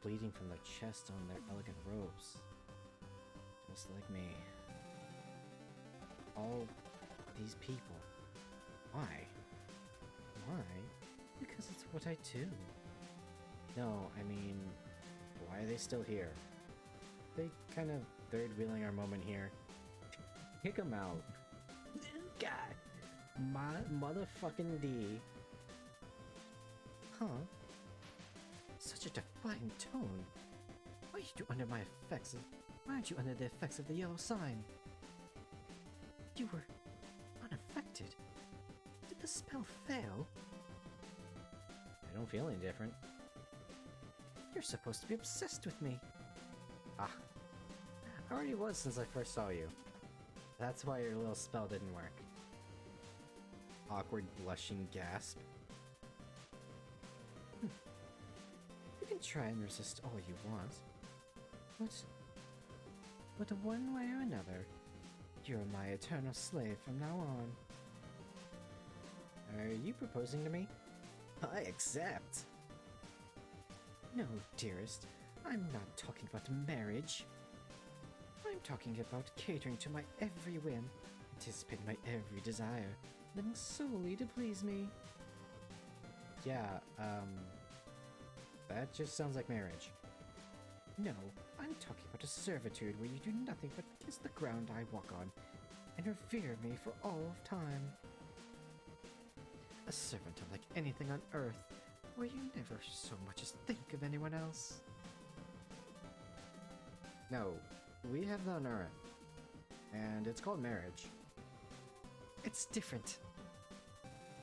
bleeding from their chest on their elegant robes. Just like me. All these people. Why? Why? Because it's what I do. No, I mean, why are they still here? They kind of third-wheeling our moment here. Kick them out. God. My motherfucking D. Huh? Such a defiant tone. Why are you under my effects? Why aren't you under the effects of the yellow sign? You were unaffected. Did the spell fail? I don't feel any different. You're supposed to be obsessed with me. Ah. I already was since I first saw you. That's why your little spell didn't work. Awkward blushing gasp. You can try and resist all you want. But one way or another, you're my eternal slave from now on. Are you proposing to me? I accept! No, dearest. I'm not talking about marriage. I'm talking about catering to my every whim, anticipating my every desire, living solely to please me. Yeah, that just sounds like marriage. No, I'm talking about a servitude where you do nothing but kiss the ground I walk on, and revere me for all of time. A servant unlike anything on earth, where you never so much as think of anyone else. No, we have that on Earth, and it's called marriage. It's different.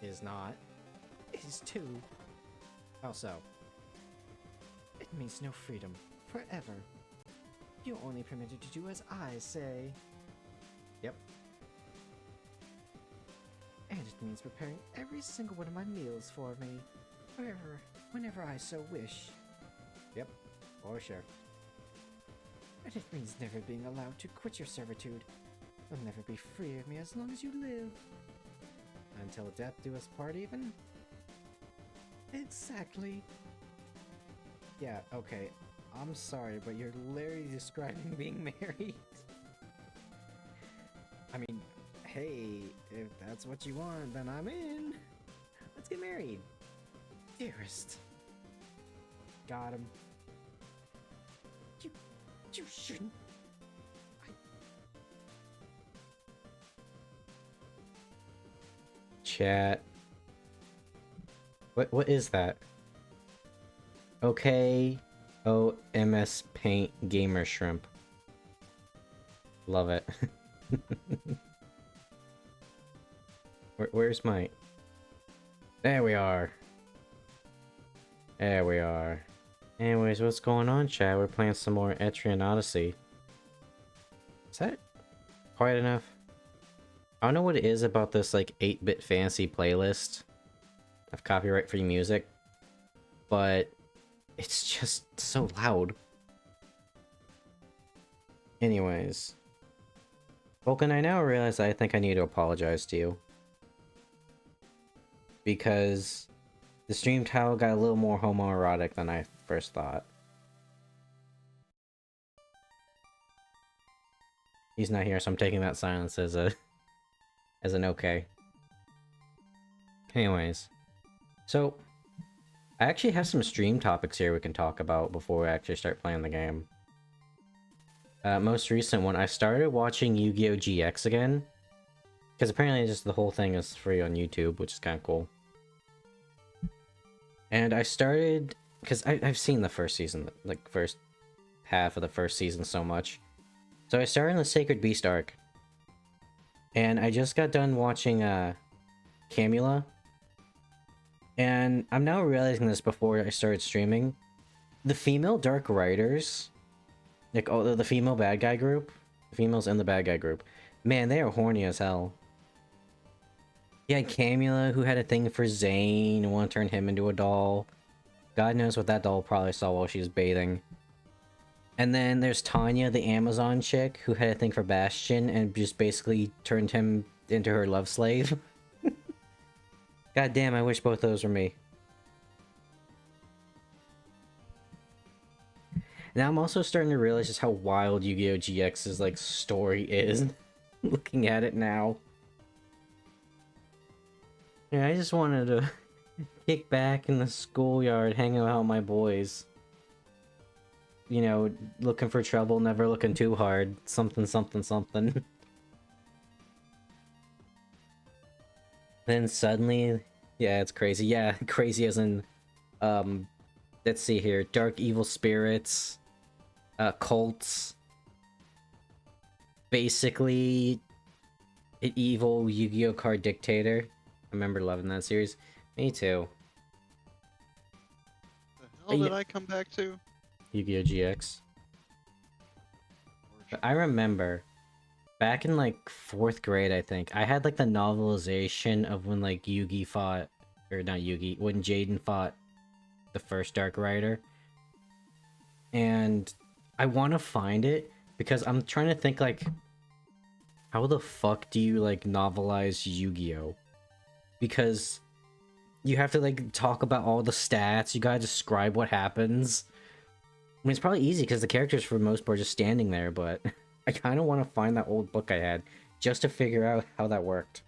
Is not. Is too. How so? It means no freedom, forever. You're only permitted to do as I say. Yep. And it means preparing every single one of my meals for me, whenever I so wish. Yep, for sure. And it means never being allowed to quit your servitude. You'll never be free of me as long as you live. Until death do us part even? Exactly. Yeah, okay. I'm sorry, but you're literally describing being married. I mean, hey, if that's what you want, then I'm in. Let's get married. Dearest. Got him. You shouldn't. Chat. What is that? Okay. OMS Paint Gamer Shrimp. Love it. Where's my... There we are. There we are. Anyways, what's going on, chat? We're playing some more Etrian Odyssey. Is that quite enough? I don't know what it is about this, like, 8-bit fantasy playlist of copyright-free music, but it's just so loud. Anyways. Vulcan, I now realize I think I need to apologize to you. Because the stream title got a little more homoerotic than I first thought. He's not here, so I'm taking that silence as an okay. Anyways. So, I actually have some stream topics here we can talk about before we actually start playing the game. Most recent one, I started watching Yu-Gi-Oh! GX again. Because apparently just the whole thing is free on YouTube, which is kind of cool. And I started... Because I've seen the first season, like first half of the first season so much. So I started in the Sacred Beast arc. And I just got done watching Camula. And I'm now realizing this before I started streaming. The female Dark Riders, like the female bad guy group, the females in the bad guy group, man, they are horny as hell. You had Camula, who had a thing for Zane and want to turn him into a doll. God knows what that doll probably saw while she was bathing. And then there's Tanya, the Amazon chick, who had a thing for Bastion and just basically turned him into her love slave. God damn, I wish both those were me. Now I'm also starting to realize just how wild Yu-Gi-Oh! GX's like story is. Looking at it now. Yeah, I just wanted to kick back in the schoolyard, hanging out with my boys. You know, looking for trouble, never looking too hard. Something, something, something. Then suddenly, yeah, it's crazy. Yeah, crazy as in, let's see here. Dark evil spirits, cults. Basically, an evil Yu-Gi-Oh! Card dictator. I remember loving that series. Me too. The hell did I come back to? Yu-Gi-Oh! GX. I remember back in like 4th grade, I think, I had like the novelization of when like Yugi fought, or not Yugi, when Jaden fought the first Dark Rider. And I want to find it because I'm trying to think like, how the fuck do you like novelize Yu-Gi-Oh? Because you have to like talk about all the stats, you gotta describe what happens. I mean, it's probably easy because the characters for the most part are just standing there, but I kind of want to find that old book I had just to figure out how that worked.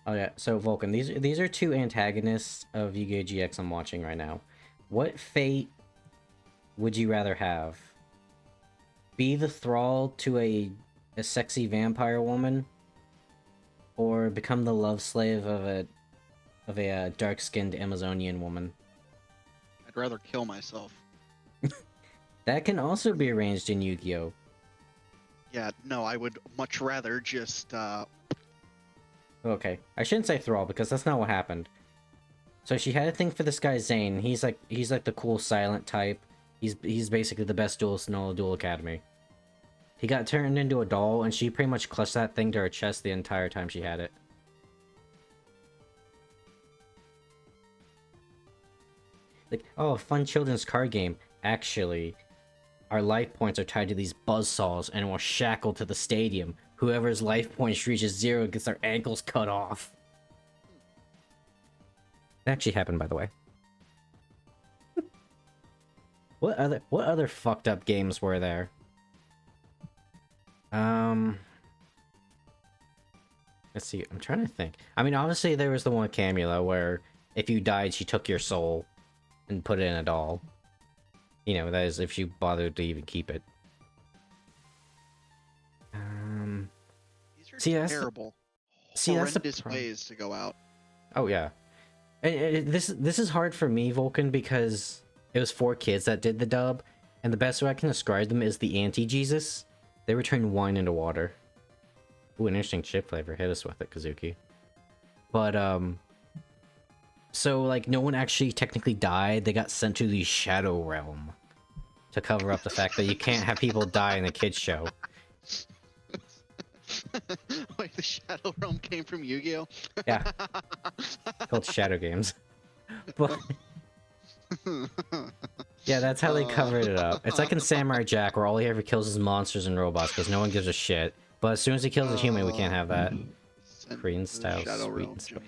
Oh yeah, so Vulcan, these are two antagonists of Yu-Gi-Oh! GX I'm watching right now. What fate would you rather have? Be the thrall to a sexy vampire woman, or become the love slave of a dark-skinned Amazonian woman? I'd rather kill myself. That can also be arranged in Yu-Gi-Oh! Yeah, no, I would much rather just, Okay, I shouldn't say thrall because that's not what happened. So she had a thing for this guy Zane. He's like the cool silent type. He's basically the best duelist in all of Duel Academy. He got turned into a doll, and she pretty much clutched that thing to her chest the entire time she had it. Like, oh, fun children's card game. Actually, our life points are tied to these buzzsaws, and we're shackled to the stadium. Whoever's life points reaches 0 gets their ankles cut off. That actually happened, by the way. What other fucked up games were there? Let's see. I'm trying to think. I mean, obviously there was the one with Camula where if you died, she took your soul and put it in a doll. You know, that is if she bothered to even keep it. these are See, terrible, horrendous ways to go out. Oh yeah. This is hard for me, Vulcan, because it was 4 kids that did the dub, and the best way I can describe them is the anti-Jesus. They would turn wine into water. Ooh, an interesting chip flavor. Hit us with it, Kazuki. But, so, like, no one actually technically died. They got sent to the Shadow Realm to cover up the fact that you can't have people die in a kids show. Wait, the Shadow Realm came from Yu-Gi-Oh? Yeah. Called Shadow Games. But... yeah, that's how they covered it up. It's like in Samurai Jack, where all he ever kills is monsters and robots, because no one gives a shit. But as soon as he kills a human, we can't have that. Korean style Shadow sweet Realm, and spicy.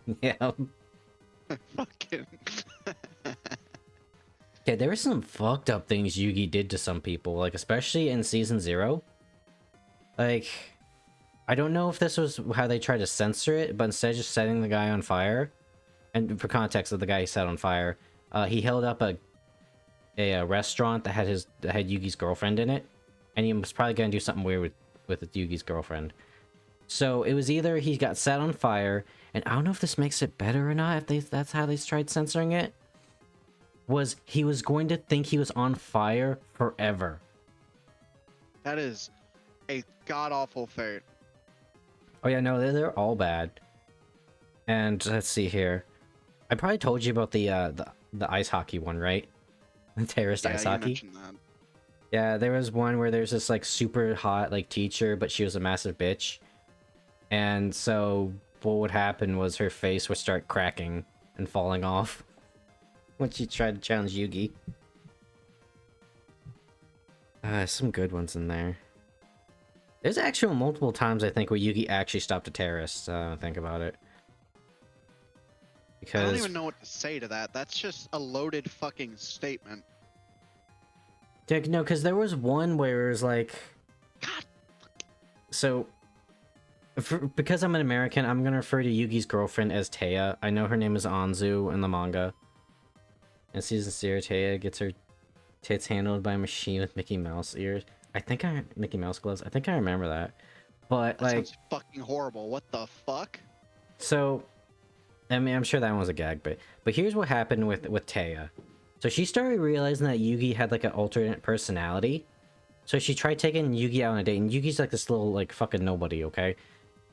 Jimbo. Yeah. Fucking. Yeah, there were some fucked up things Yugi did to some people, like especially in Season 0. Like, I don't know if this was how they tried to censor it, but instead of just setting the guy on fire, and for context of the guy he set on fire, he held up a restaurant that had Yugi's girlfriend in it, and he was probably gonna do something weird with Yugi's girlfriend. So it was either he got set on fire, and I don't know if this makes it better or not, if that's how they tried censoring it, was he was going to think he was on fire forever. That is a god-awful fate. Oh yeah, no, they're all bad. And let's see here. I probably told you about the ice hockey one, right? The terrorist ice hockey. Mentioned that. Yeah, there was one where there's this like super hot like teacher, but she was a massive bitch. And so what would happen was her face would start cracking and falling off when she tried to challenge Yugi. Some good ones in there. There's actually multiple times I think where Yugi actually stopped a terrorist. Think about it. I don't because even know what to say to that. That's just a loaded fucking statement. no, because there was one where it was like, God. so because I'm an American, I'm gonna refer to Yugi's girlfriend as Taya. I know her name is Anzu in the manga. In season 0, Taya gets her tits handled by a machine with Mickey Mouse ears. Mickey Mouse gloves. I think I remember that. But That like, sounds fucking horrible. What the fuck? so I mean, I'm sure that one was a gag, but here's what happened with Taya. So she started realizing that Yugi had like an alternate personality. So she tried taking Yugi out on a date, and Yugi's like this little like fucking nobody, okay?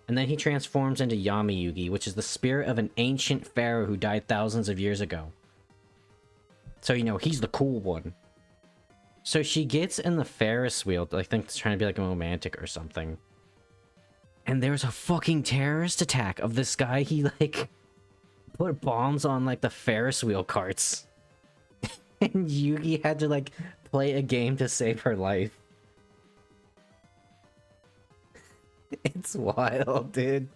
And then he transforms into Yami Yugi, which is the spirit of an ancient pharaoh who died thousands of years ago. So, you know, he's the cool one. So she gets in the Ferris wheel, I think it's trying to be like a romantic or something. And there's a fucking terrorist attack of this guy. He like put bombs on like the Ferris wheel carts. And Yugi had to like play a game to save her life. It's wild, dude.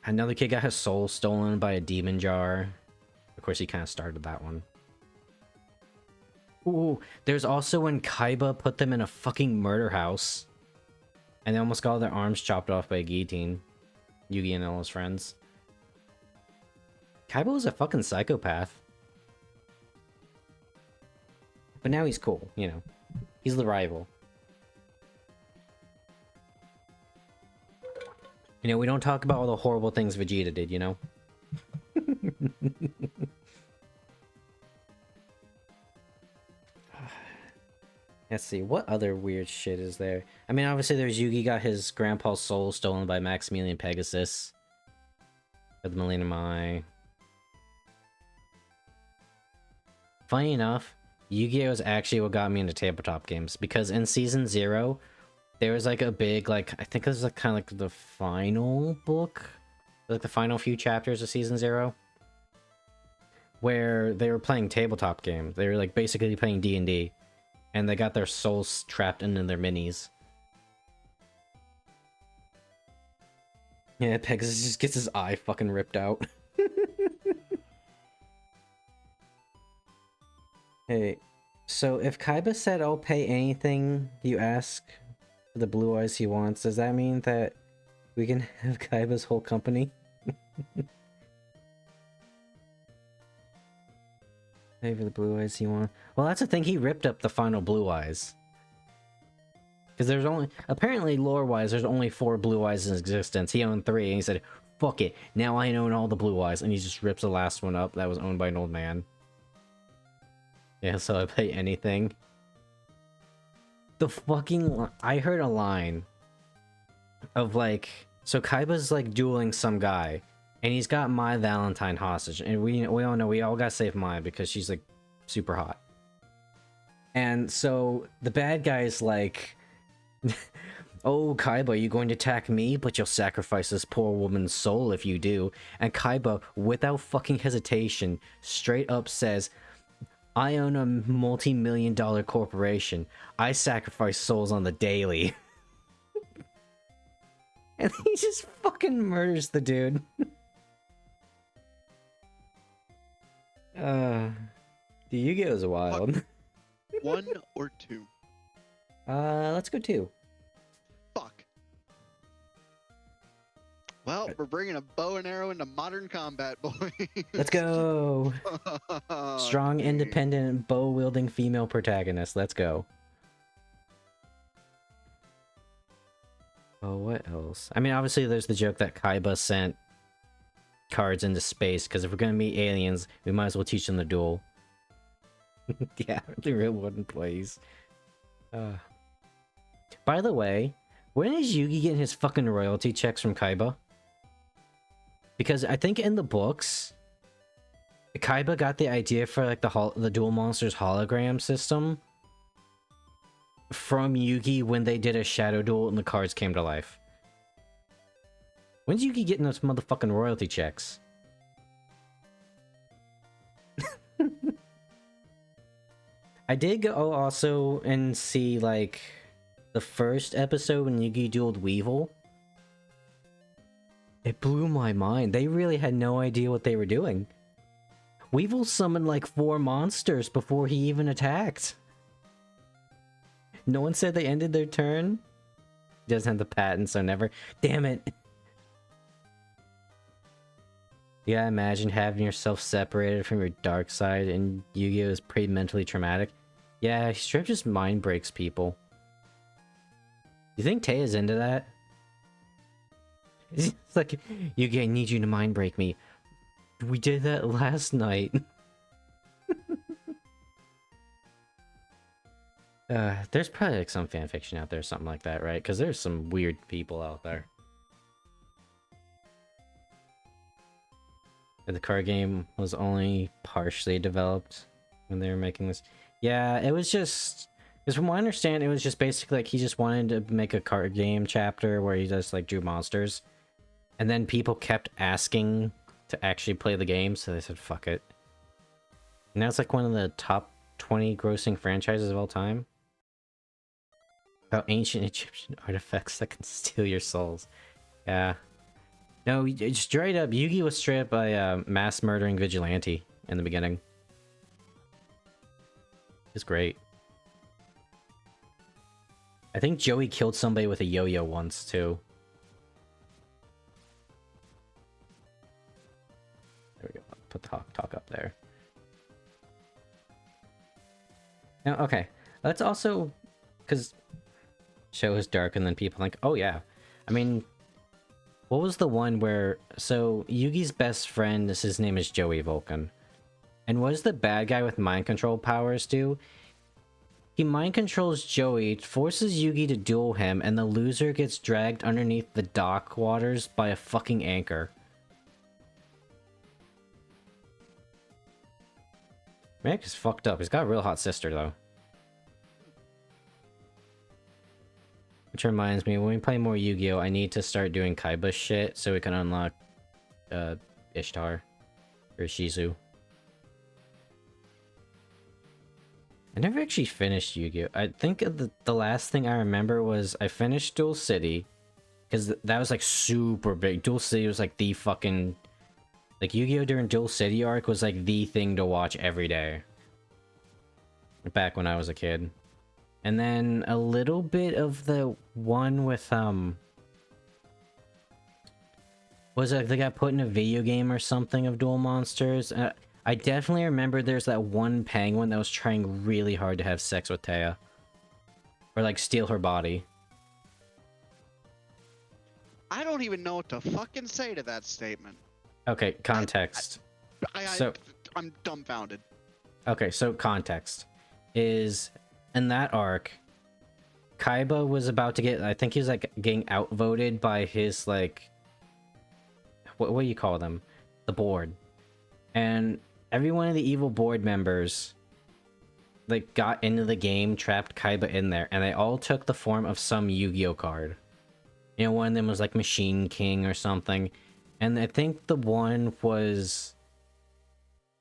Another kid got his soul stolen by a demon jar. Of course, he kind of started that one. Ooh, there's also when Kaiba put them in a fucking murder house. And they almost got their arms chopped off by a guillotine. Yugi and all his friends. Kaiba was a fucking psychopath. But now he's cool, you know. He's the rival. You know, we don't talk about all the horrible things Vegeta did, you know? Let's see, what other weird shit is there? I mean, obviously there's Yugi got his grandpa's soul stolen by Maximilian Pegasus. Of the Millennium Eye. Funny enough, Yu-Gi-Oh! Is actually what got me into tabletop games, because in Season 0, there was like a big, like, I think it was like kind of like the final book? Like the final few chapters of Season 0? Where they were playing tabletop games. They were like basically playing D&D. And they got their souls trapped into their minis. Yeah, Pegasus just gets his eye fucking ripped out. Hey, so if Kaiba said I'll pay anything you ask for the blue eyes he wants, does that mean that we can have Kaiba's whole company? Pay for the blue eyes he wants. Well, that's the thing, he ripped up the final blue eyes. Because there's only, apparently lore-wise, there's only 4 blue eyes in existence. He owned 3, and he said, fuck it, now I own all the blue eyes. And he just rips the last one up that was owned by an old man. Yeah, so I pay anything. The fucking... I heard a line of like... So Kaiba's like dueling some guy, and he's got Mai Valentine hostage. And we all know we all gotta save Mai because she's like super hot. And so the bad guy's like... Oh, Kaiba, are you going to attack me? But you'll sacrifice this poor woman's soul if you do. And Kaiba, without fucking hesitation, straight up says... I own a multi-million-dollar corporation. I sacrifice souls on the daily. And he just fucking murders the dude. The Yugioh is wild. 1 or 2? Let's go 2. Fuck. Well, we're bringing a bow and arrow into modern combat, boys. Let's go. Strong, independent, bow-wielding female protagonist. Let's go. Oh, what else? I mean, obviously there's the joke that Kaiba sent cards into space, because if we're gonna meet aliens, we might as well teach them the duel. Yeah, the real wooden plays. By the way, when is Yugi getting his fucking royalty checks from Kaiba? Because I think in the books, Kaiba got the idea for like the Duel Monsters hologram system from Yugi when they did a shadow duel and the cards came to life. When's Yugi getting those motherfucking royalty checks? I did go also and see like the first episode when Yugi dueled Weevil. It blew my mind. They really had no idea what they were doing. Weevil summoned like 4 monsters before he even attacked. No one said they ended their turn? He doesn't have the patent, so never. Damn it. Yeah, imagine having yourself separated from your dark side, and Yugioh is pretty mentally traumatic. Yeah, Strip just mind breaks people. You think Teia's into that? It's like, Yugioh, I need you to mind break me. We did that last night. There's probably like some fanfiction out there, something like that, right? Because there's some weird people out there. The card game was only partially developed when they were making this. Yeah, it was just... Because from what I understand, it was just basically like he just wanted to make a card game chapter where he just like drew monsters. And then people kept asking to actually play the game, so they said, fuck it. And now it's like one of the top 20 grossing franchises of all time. About ancient Egyptian artifacts that can steal your souls. Yeah. No, straight up, Yugi was straight up by a mass murdering vigilante in the beginning. It's great. I think Joey killed somebody with a yo-yo once, too. There we go. Put the talk up there. Now, okay. Let's also... Because... show is dark and then people think, oh yeah. I mean... What was the one where... So, Yugi's best friend, his name is Joey Vulcan. And what does the bad guy with mind control powers do? He mind controls Joey, forces Yugi to duel him, and the loser gets dragged underneath the dock waters by a fucking anchor. Mick is fucked up. He's got a real hot sister, though. Which reminds me, when we play more Yu-Gi-Oh, I need to start doing Kaiba shit so we can unlock Ishtar or Shizu. I never actually finished Yu-Gi-Oh. I think the last thing I remember was I finished Duel City, because that was like super big. Duel City was like the fucking... Like Yu-Gi-Oh during Duel City arc was like the thing to watch every day. Back when I was a kid. And then a little bit of the one with, was it they got put in a video game or something of Duel Monsters? I definitely remember there's that one penguin that was trying really hard to have sex with Taya. Or like steal her body. I don't even know what to fucking say to that statement. Okay, context. I'm dumbfounded. Okay, so context is... In that arc, Kaiba was about to get... I think he was, like, getting outvoted by his, like... What do you call them? The board. And every one of the evil board members, like, got into the game, trapped Kaiba in there, and they all took the form of some Yu-Gi-Oh card. You know, one of them was, like, Machine King or something. And I think the one was...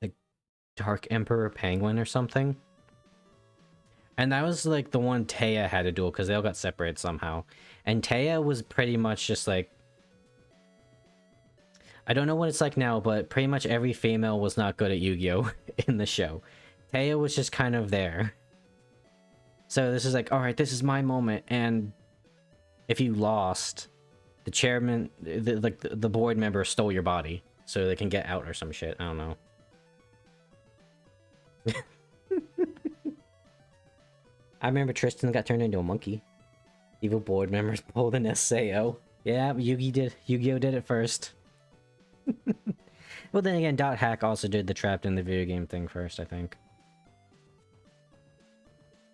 like, Dark Emperor Penguin or something. And that was, like, the one Taya had to duel, because they all got separated somehow. And Taya was pretty much just, like... I don't know what it's like now, but pretty much every female was not good at Yu-Gi-Oh! In the show. Taya was just kind of there. So this is like, alright, this is my moment, and... if you lost, the chairman... the board member stole your body, so they can get out or some shit. I don't know. I remember Tristan got turned into a monkey. Evil board members pulled an SAO. Yeah, Yu-Gi-Oh did it first. Well, then again, Dot Hack also did the trapped in the video game thing first, I think.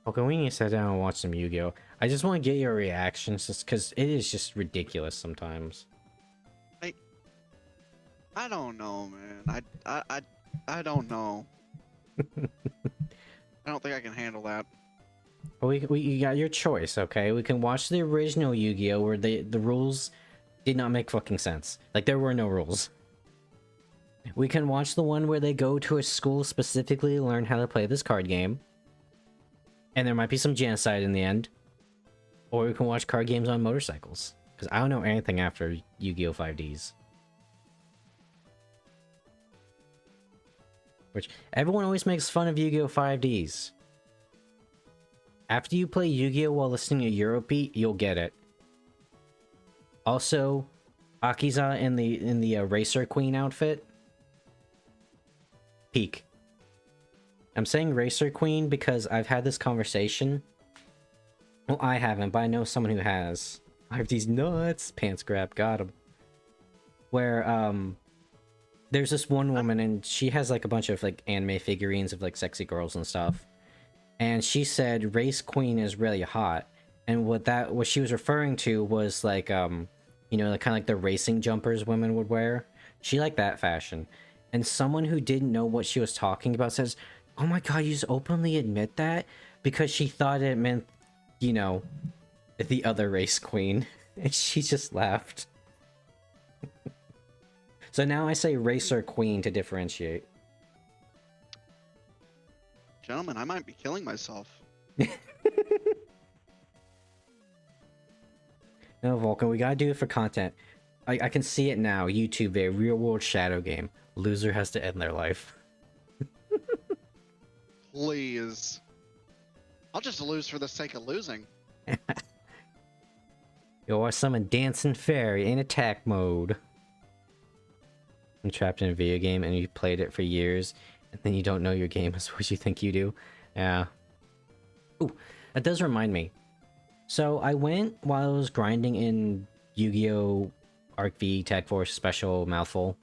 Okay, we need to sit down and watch some Yu-Gi-Oh. I just want to get your reactions, just because it is just ridiculous sometimes. I don't know, man. I don't know. I don't think I can handle that. You got your choice, okay? We can watch the original Yu-Gi-Oh! Where the rules did not make fucking sense. Like, there were no rules. We can watch the one where they go to a school specifically to learn how to play this card game. And there might be some genocide in the end. Or we can watch card games on motorcycles. Because I don't know anything after Yu-Gi-Oh! 5Ds. Which everyone always makes fun of Yu-Gi-Oh 5Ds. After you play Yu-Gi-Oh while listening to Eurobeat, you'll get it. Also, Akiza in the Racer Queen outfit. Peak. I'm saying Racer Queen because I've had this conversation. Well, I haven't, but I know someone who has. I have these nuts. Pants grab, got him. Where, there's this one woman and she has like a bunch of like anime figurines of like sexy girls and stuff. And she said Race Queen is really hot. And what she was referring to was like, you know, like kind of like the racing jumpers women would wear. She liked that fashion. And someone who didn't know what she was talking about says, "Oh my god, you just openly admit that?" Because she thought it meant, you know, the other race queen. And she just laughed. So now I say racer queen to differentiate. Gentlemen, I might be killing myself. No, Vulcan, we gotta do it for content. I can see it now. YouTube, a real world shadow game. Loser has to end their life. Please. I'll just lose for the sake of losing. You're summon Dancing Fairy in attack mode. I'm trapped in a video game and you played it for years, and then you don't know your game is what you think you do. Yeah. Ooh, that does remind me. So I went while I was grinding in Yu-Gi-Oh! Arc V Tag Force Special Mouthful.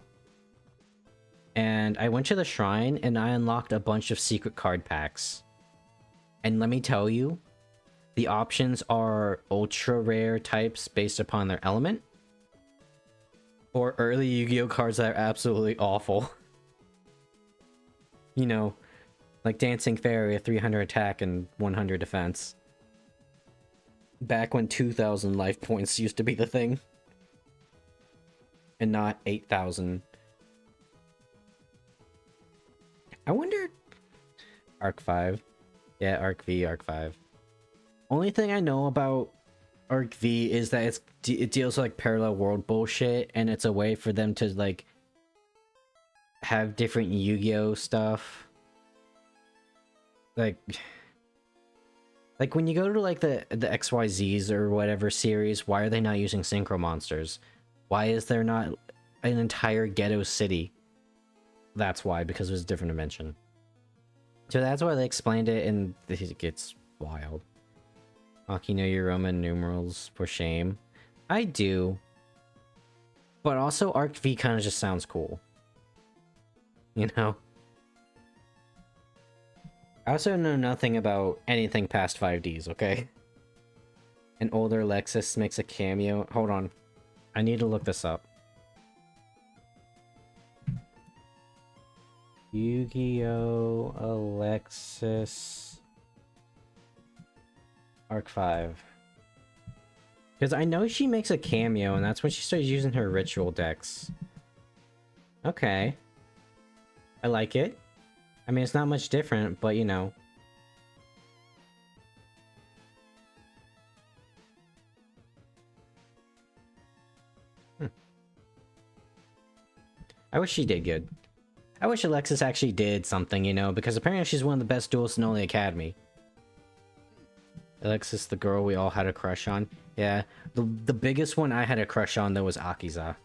And I went to the shrine and I unlocked a bunch of secret card packs. And let me tell you, the options are ultra rare types based upon their element, or early Yu-Gi-Oh cards that are absolutely awful. You know, like Dancing Fairy, a 300 attack and 100 defense. Back when 2,000 life points used to be the thing. And not 8,000. I wonder... Arc 5. Yeah, Arc V, Arc 5. Only thing I know about Arc V is that it deals with like parallel world bullshit, and it's a way for them to like have different Yu-Gi-Oh stuff. Like when you go to like the XYZs or whatever series, why are they not using synchro monsters? Why is there not an entire ghetto city? That's why, because it was a different dimension. So that's why they explained it, and it gets wild. You know your Roman numerals for shame. I do. But also Arc V kind of just sounds cool. You know? I also know nothing about anything past 5Ds, okay? An older Lexus makes a cameo. Hold on. I need to look this up. Yu-Gi-Oh! Alexis... Arc 5. Because I know she makes a cameo, and that's when she starts using her ritual decks. Okay. I like it. I mean, it's not much different, but you know. I wish she did good. I wish Alexis actually did something, you know, because apparently she's one of the best duelists in all the academy. Alexis, the girl we all had a crush on. Yeah, the biggest one I had a crush on, though, was Akiza.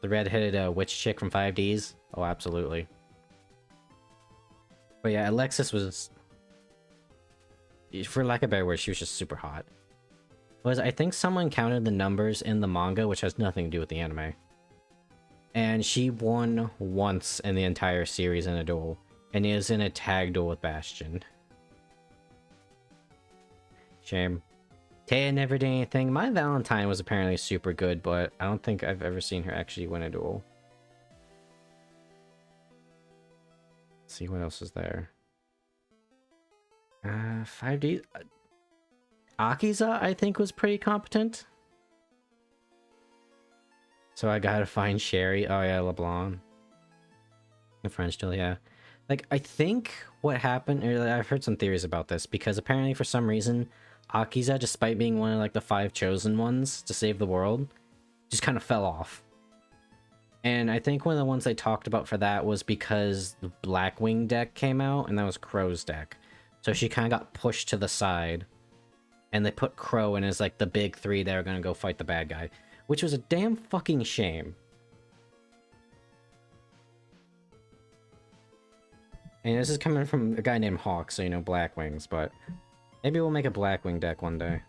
The red-headed witch chick from 5Ds. Oh, absolutely. But yeah, Alexis was... For lack of a better word, she was just super hot. I think someone counted the numbers in the manga, which has nothing to do with the anime. And she won once in the entire series in a duel. And is in a tag duel with Bastion. Shame. Taya never did anything. My Valentine was apparently super good, but I don't think I've ever seen her actually win a duel. Let's see what else is there. 5D. Akiza, I think, was pretty competent. So I gotta find Sherry. Oh yeah, LeBlanc. The French still, yeah. Like, I think what happened, or I've heard some theories about this, because apparently for some reason, Akiza, despite being one of like the 5 chosen ones to save the world, just kind of fell off. And I think one of the ones they talked about for that was because the Blackwing deck came out, and that was Crow's deck. So she kind of got pushed to the side, and they put Crow in as like the big three that are gonna go fight the bad guy, which was a damn fucking shame. And this is coming from a guy named Hawk, so you know Blackwings, but maybe we'll make a Blackwing deck one day.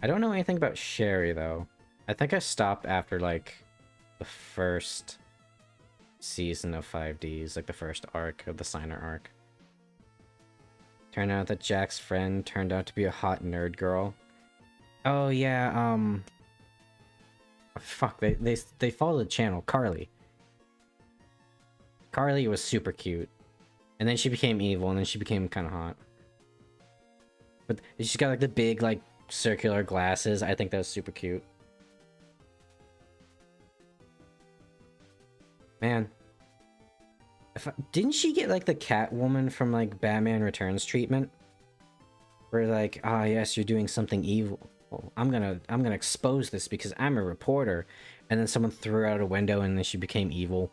I don't know anything about Sherry, though. I think I stopped after, like, the first season of 5Ds, like the first arc of the Signer arc. Turned out that Jack's friend turned out to be a hot nerd girl. Oh, yeah, fuck, they followed the channel, Carly. Carly was super cute. And then she became evil, and then she became kind of hot. But she's got, like, the big, like, circular glasses. I think that was super cute. Man. Didn't she get, like, the Catwoman from, like, Batman Returns treatment? Where, like, ah, yes, you're doing something evil. Well, I'm gonna expose this because I'm a reporter. And then someone threw her out a window, and then she became evil.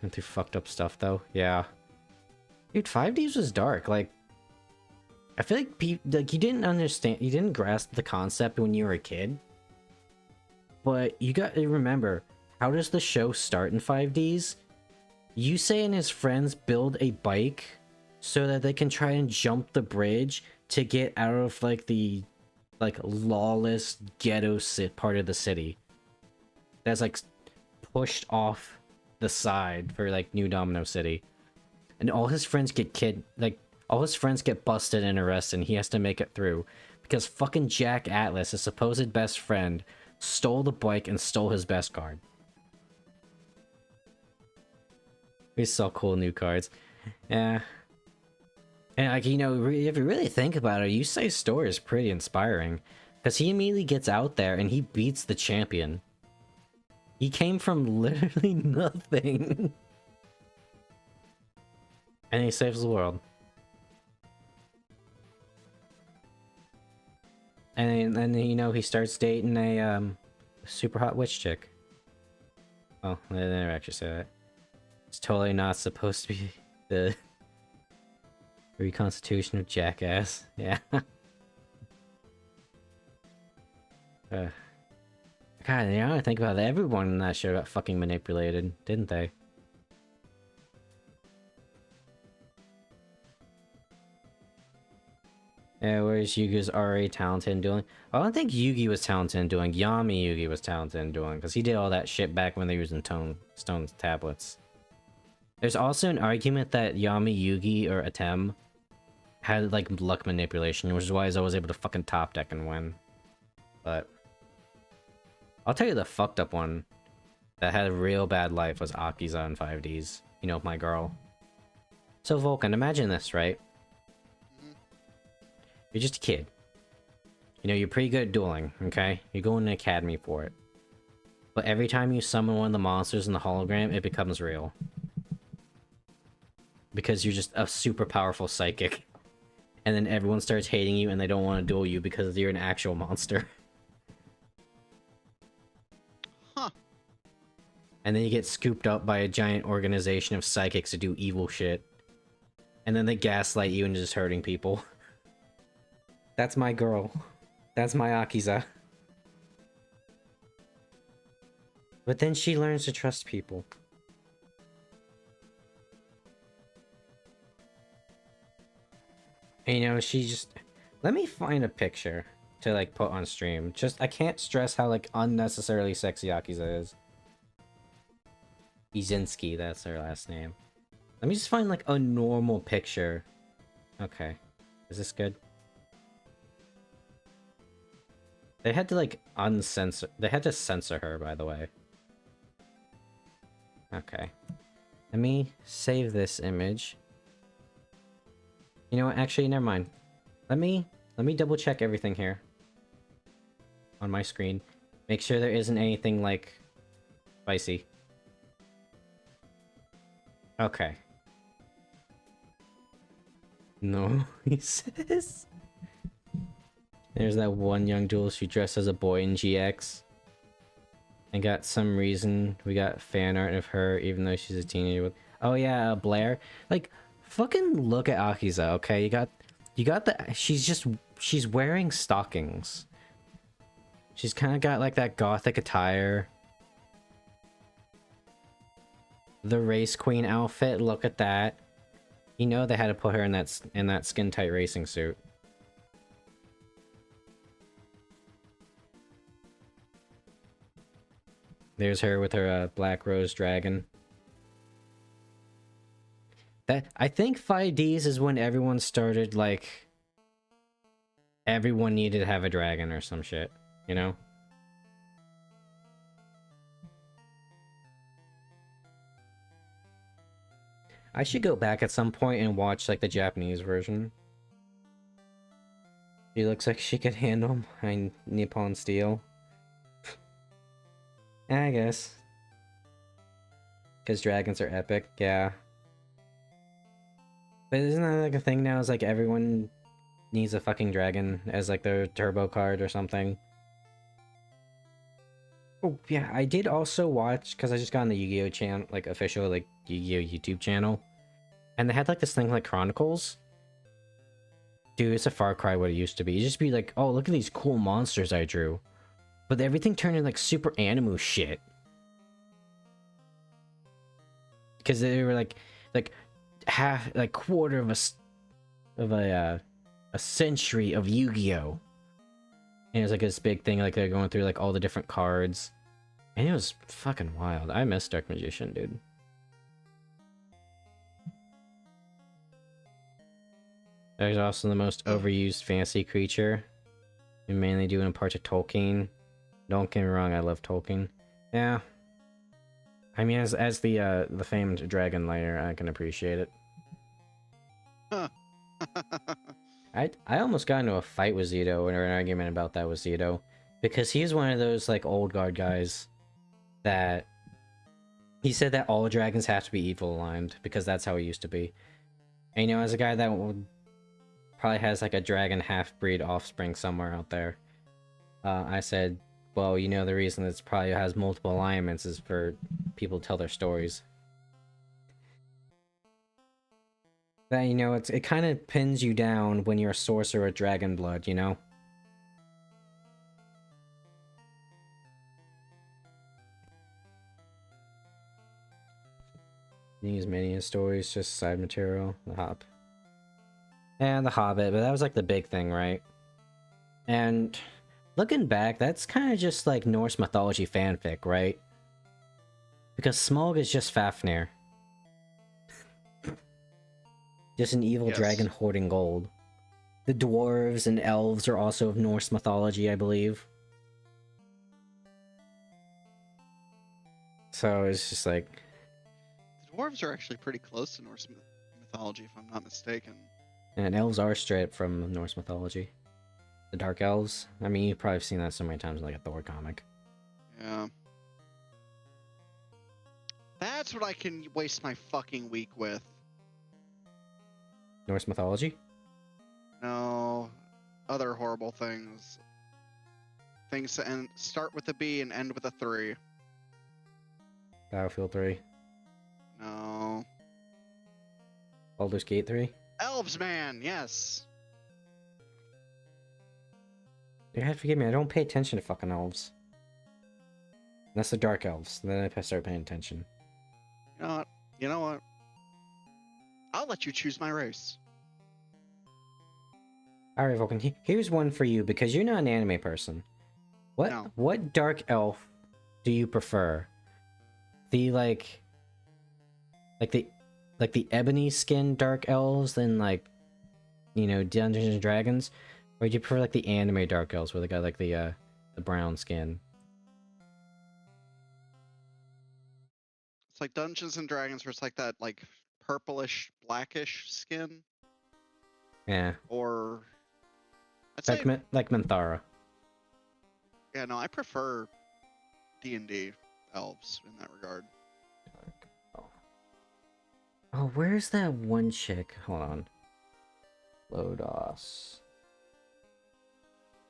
Went through fucked up stuff, though. Yeah. Dude, 5Ds was dark. Like, I feel like you didn't understand, you didn't grasp the concept when you were a kid. But you got to remember, how does the show start in 5Ds? Yusei and his friends build a bike so that they can try and jump the bridge to get out of, like, the, like, lawless ghetto part of the city. That's, like, pushed off the side for, like, New Domino City. And all his friends get all his friends get busted and arrested, and he has to make it through. Because fucking Jack Atlas, his supposed best friend, stole the bike and stole his best card. We saw cool new cards. Yeah. And, like, you know, if you really think about it, Yusei's story is pretty inspiring. Because he immediately gets out there and he beats the champion. He came from literally nothing. And he saves the world. And then, you know, he starts dating a super hot witch chick. Oh, they never actually say that. It's totally not supposed to be the reconstitution of Jackass. Yeah. God, you know, I think about it, everyone in that show got fucking manipulated, didn't they? Yeah, whereas Yugi's already talented in doing. I don't think Yugi was talented in doing. Yami Yugi was talented in doing, because he did all that shit back when they were using stone tablets. There's also an argument that Yami Yugi or Atem had, like, luck manipulation, which is why he's always able to fucking top deck and win. But I'll tell you the fucked up one that had a real bad life was Akiza in 5Ds. You know, my girl. So Vulcan, imagine this, right? You're just a kid. You know, you're pretty good at dueling, okay? You go in an academy for it. But every time you summon one of the monsters in the hologram, it becomes real. Because you're just a super powerful psychic. And then everyone starts hating you and they don't want to duel you because you're an actual monster. Huh. And then you get scooped up by a giant organization of psychics to do evil shit. And then they gaslight you into just hurting people. That's my girl. That's my Akiza. But then she learns to trust people. And, you know, she just... Let me find a picture to, like, put on stream. Just, I can't stress how, like, unnecessarily sexy Akiza is. Izinski, that's her last name. Let me just find, like, a normal picture. Okay. Is this good? They had to, like, uncensor... They had to censor her, by the way. Okay. Let me save this image. You know what? Actually, never mind. Let me double check everything here. On my screen. Make sure there isn't anything, like, spicy. Okay. No, he says... There's that one young duelist who dressed as a boy in GX. And got some reason we got fan art of her, even though she's a teenager. With oh yeah, Blair. Like, fucking look at Akiza. Okay, you got the. She's wearing stockings. She's kind of got like that gothic attire. The race queen outfit. Look at that. You know they had to put her in that skin tight racing suit. There's her with her black rose dragon. That I think 5Ds is when everyone started like everyone needed to have a dragon or some shit, you know? I should go back at some point and watch like the Japanese version. She looks like she could handle my Nippon steel. I guess. Because dragons are epic, yeah. But isn't that like a thing now? Is like everyone needs a fucking dragon as like their turbo card or something? Oh yeah, I did also watch, because I just got on the Yu-Gi-Oh channel, like official like Yu-Gi-Oh YouTube channel. And they had like this thing like Chronicles. Dude, it's a far cry what it used to be. You just be like, oh, look at these cool monsters I drew. But everything turned into like super animu shit. Because they were like half, like quarter of a century of Yu-Gi-Oh. And it was like this big thing, like they're going through like all the different cards. And it was fucking wild. I miss Dark Magician, dude. There's also the most overused fantasy creature. And mainly due in part to Tolkien. Don't get me wrong, I love Tolkien. Yeah. I mean, as the famed dragon layer, I can appreciate it. Huh. I almost got into a fight with Zito, or an argument about that with Zito, because he's one of those like old guard guys that he said that all dragons have to be evil aligned because that's how he used to be. And you know, as a guy that probably has like a dragon half-breed offspring somewhere out there, I said, well, you know, the reason it's probably has multiple alignments is for people to tell their stories. That, you know, it kind of pins you down when you're a sorcerer with dragon blood, you know? These many stories, just side material, the Hop. And the Hobbit, but that was like the big thing, right? And looking back, that's kind of just like Norse mythology fanfic, right? Because Smaug is just Fafnir. Just an evil dragon hoarding gold. The dwarves and elves are also of Norse mythology, I believe. So it's just like... The dwarves are actually pretty close to Norse mythology, if I'm not mistaken. And elves are straight from Norse mythology. The Dark Elves. I mean, you've probably seen that so many times in like a Thor comic. Yeah. That's what I can waste my fucking week with. Norse mythology? No. Other horrible things. Things that start with a B and end with a 3. Battlefield 3. No. Baldur's Gate 3? Elves, man! Yes! You have to forgive me, I don't pay attention to fucking elves. That's the Dark Elves. Then I start paying attention. You know what? You know what? I'll let you choose my race. Alright, Vulcan, here's one for you, because you're not an anime person. What Dark Elf do you prefer? The, like the ebony skin Dark Elves than, like, you know, Dungeons and Dragons? Or do you prefer, like, the anime Dark Elves, where they got, like, the brown skin? It's like Dungeons and Dragons, where it's like that, like, purplish, blackish skin. Yeah. Or... Like Minthara. Yeah, no, I prefer D&D elves in that regard. Oh, where's that one chick? Hold on. Lodos.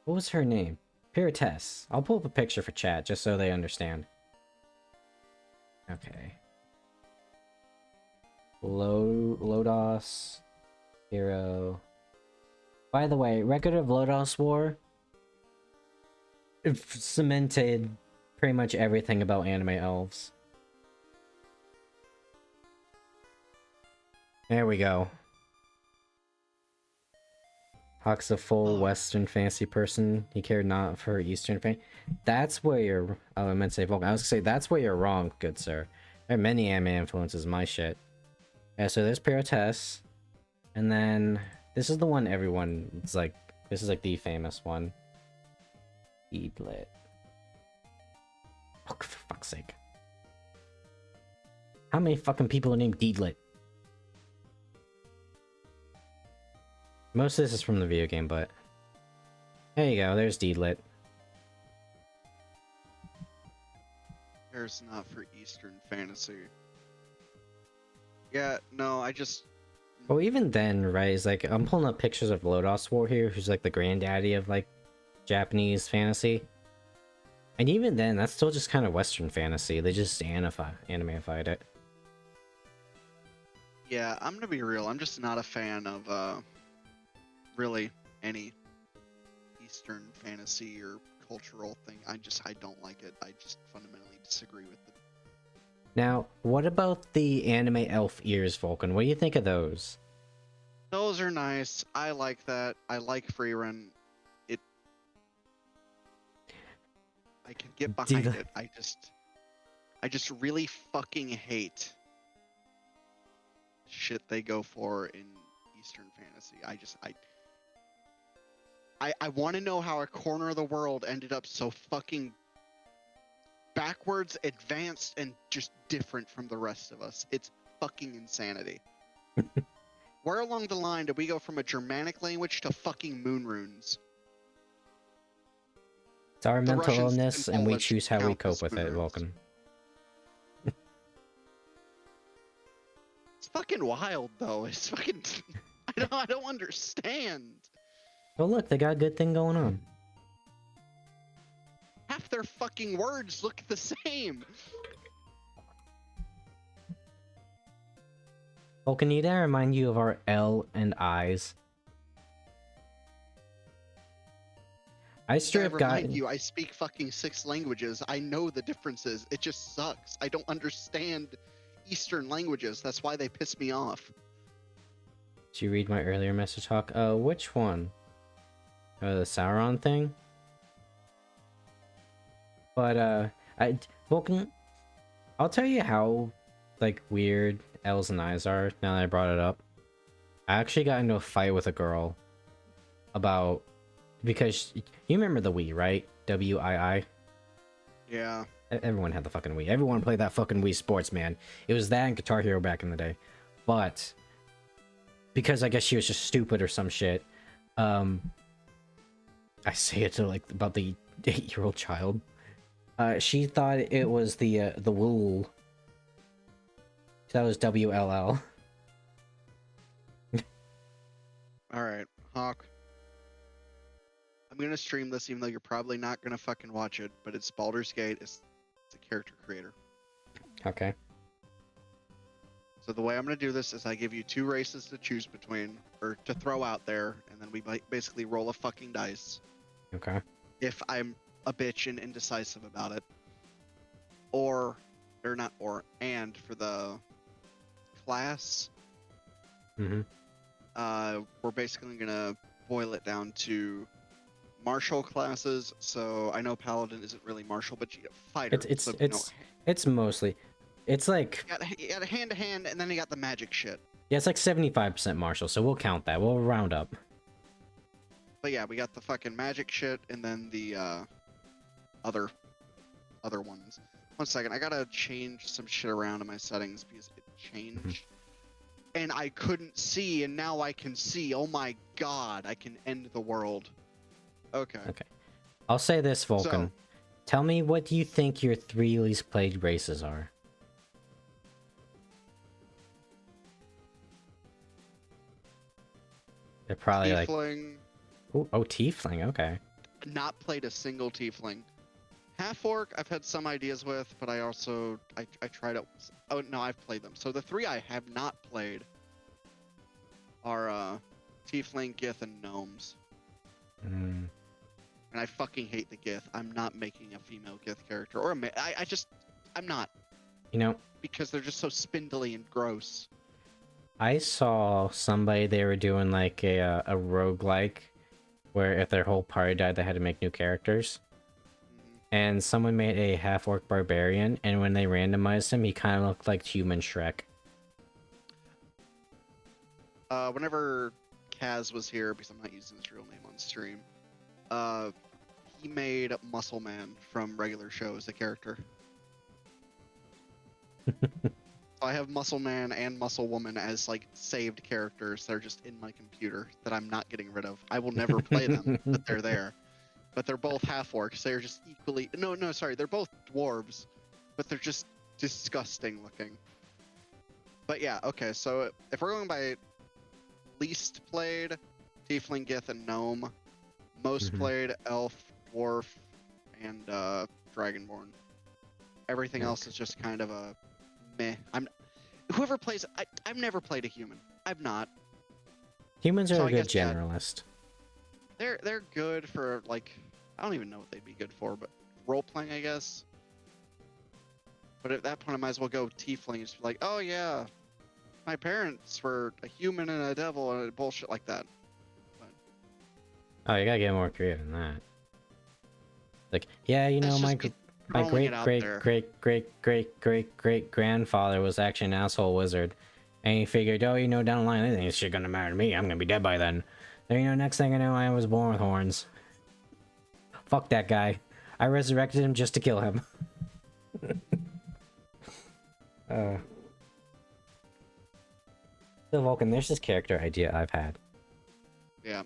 What was her name? Piratess. I'll pull up a picture for chat, just so they understand. Okay. Lodos. Hero. By the way, Record of Lodos War cemented pretty much everything about anime elves. There we go. Hawk's a full Western fantasy person. He cared not for Eastern fan. That's where you're. Oh, I meant to say Vulcan. I was gonna say that's where you're wrong, good sir. There are many anime influences. My shit. Yeah. So there's Pyrotes, and then this is the one everyone. It's like this is like the famous one. Deedlit. Oh, for fuck's sake. How many fucking people are named Deedlit? Most of this is from the video game, but... There you go, there's Deedlit. There's not for Eastern fantasy. Yeah, no, I just... Well, even then, right, is like, I'm pulling up pictures of Lodos War here, who's like the granddaddy of like Japanese fantasy. And even then, that's still just kind of Western fantasy. They just animified it. Yeah, I'm gonna be real. I'm just not a fan of, really any Eastern fantasy or cultural thing. I don't like it. I just fundamentally disagree with it. Now, what about the anime elf ears, Vulcan? What do you think of those? Those are nice. I like that. I like Freerun. I can get behind it. I just really fucking hate shit they go for in Eastern fantasy. I want to know how a corner of the world ended up so fucking backwards, advanced, and just different from the rest of us. It's fucking insanity. Where along the line did we go from a Germanic language to fucking moon runes? It's our The mental Russians illness, and and we Polish choose how we count cope as with moon it, runes. Vulcan. It's fucking wild, though. It's fucking... I don't understand. Oh look, they got a good thing going on. Half their fucking words look the same. Vulcan, need I remind you of our L and I's? I straight up got... you, I speak fucking 6 languages. I know the differences. It just sucks. I don't understand Eastern languages. That's why they piss me off. Did you read my earlier message, Hawk? Which one? The Sauron thing? But, Vulcan, I'll tell you how, like, weird L's and I's are now that I brought it up. I actually got into a fight with a girl about... Because you remember the Wii, right? Wii. Yeah. Everyone had the fucking Wii. Everyone played that fucking Wii Sports, man. It was that and Guitar Hero back in the day. But because I guess she was just stupid or some shit, I say it to like about the 8-year-old child. She thought it was the wool. That was WLL. All right, Hawk. I'm gonna stream this, even though you're probably not gonna fucking watch it. But it's Baldur's Gate. It's a character creator. Okay. So the way I'm gonna do this is I give you 2 races to choose between, or to throw out there, and then we basically roll a fucking dice. Okay. If I'm a bitch and indecisive about it, and for the class, we're basically gonna boil it down to martial classes. So I know paladin isn't really martial, but you get fighter. It's mostly, it's like you got a hand to hand, and then you got the magic shit. Yeah, it's like 75% martial, so we'll count that. We'll round up. But yeah, we got the fucking magic shit, and then the other ones. 1 second, I gotta change some shit around in my settings because it changed. And I couldn't see, and now I can see. Oh my god, I can end the world. Okay. Okay. I'll say this, Vulcan. So, tell me, what do you think your 3 least played races are? They're probably Tiefling. like... Oh, Tiefling, okay. Not played a single Tiefling. Half Orc, I've had some ideas with, but I also I tried it. Oh no, I've played them. So the three I have not played are Tiefling, Gith, and Gnomes. Mm. And I fucking hate the Gith. I'm not making a female Gith character or I'm not You know, because they're just so spindly and gross. I saw somebody, they were doing like a roguelike where if their whole party died, they had to make new characters. And someone made a half-orc barbarian, and when they randomized him, he kind of looked like human Shrek. Whenever Kaz was here, because I'm not using his real name on stream, he made Muscle Man from regular shows, the character. I have Muscle Man and Muscle Woman as like saved characters that are just in my computer that I'm not getting rid of. I will never play them, but they're there. But they're both half orcs. They're just equally. No, sorry. They're both dwarves, but they're just disgusting looking. But yeah, okay. So if we're going by least played, Tiefling, Gith, and Gnome. Most played, Elf, Dwarf, and Dragonborn. Everything else is just kind of a meh. Whoever plays. I've never played a human. I've not. Humans are So a I good guess, yeah, generalist. they're good for like I don't even know what they'd be good for, but role playing, I guess. But at that point, I might as well go Tiefling and just be like, oh yeah, my parents were a human and a devil and bullshit like that. But Oh, you gotta get more creative than that. Like, yeah, you know, my throwing it great out great there. great great great great great grandfather was actually an asshole wizard, and he figured, oh, you know, down the line, anything is shit gonna matter to me. I'm gonna be dead by then. Then, you know, next thing I know, I was born with horns. Fuck that guy. I resurrected him just to kill him. So Vulcan, there's this character idea I've had. Yeah.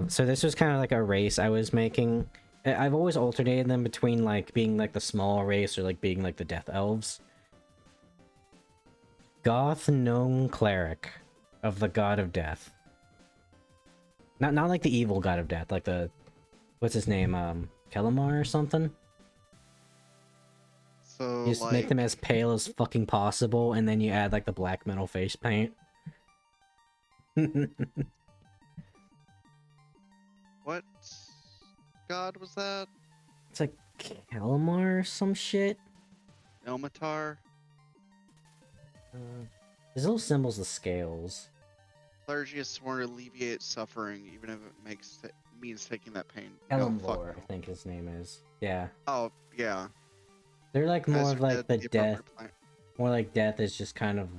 So this was kind of like a race I was making. I've always alternated them between like being like the small race or like being like the death elves. Goth gnome cleric of the god of death. Not like the evil god of death, like the what's his name, Kelimar or something. So You just like, make them as pale as fucking possible, and then you add like the black metal face paint. what god was that? It's like Kelimar or some shit. Ilmatar? His little symbol's the scales. Clergy is sworn to alleviate suffering, even if it means taking that pain. Kelimar, I think his name is. Yeah. Oh yeah. They're like more Guys of are like dead, the the death. appropriate plant. More like death is just kind of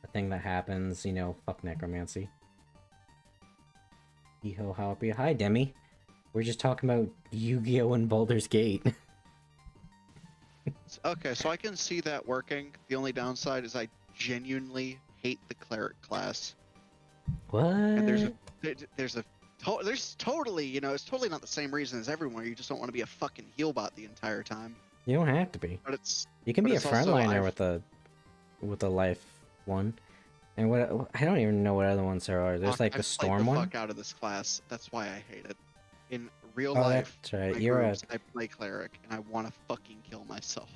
a thing that happens, you know, fuck necromancy. Yeeho, how up you? Hi, Demi. We're just talking about Yu-Gi-Oh! And Baldur's Gate. Okay, so I can see that working. The only downside is I genuinely hate the cleric class. What? And there's totally, you know, it's totally not the same reason as everyone. You just don't want to be a fucking healbot the entire time. You don't have to be. But it's You can be a it's also, frontliner with the life one. And what I don't even know what other ones there are. There's like the storm one. Fuck out of this class. That's why I hate it. In real Oh, life, that's right. my You're groups, I play cleric and I want to fucking kill myself.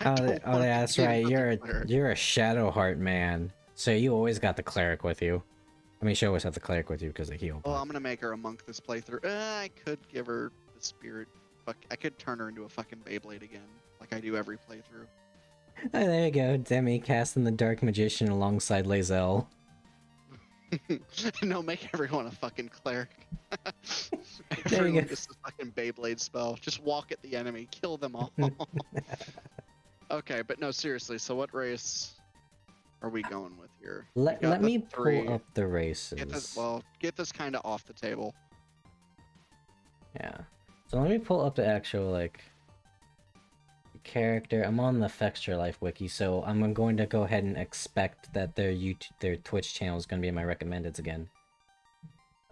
Oh, that's right. You're a Shadowheart man. So you always got the cleric with you. I mean, she always had the cleric with you because they heal. Well, I'm gonna make her a monk this playthrough. I could give her the spirit. Fuck, I could turn her into a fucking Beyblade again, like I do every playthrough. Oh, there you go, Demi casting the Dark Magician alongside Lae'zel. No, make everyone a fucking cleric. There you Everyone go. gets a fucking Beyblade spell. Just walk at the enemy, kill them all. Okay, but no, seriously. So what race are we going with here? Let me three. pull up the races. Get this kind of off the table. Yeah. So let me pull up the actual like character. I'm on the Fextra Life wiki, so I'm going to go ahead and expect that their Twitch channel is going to be in my recommendeds again.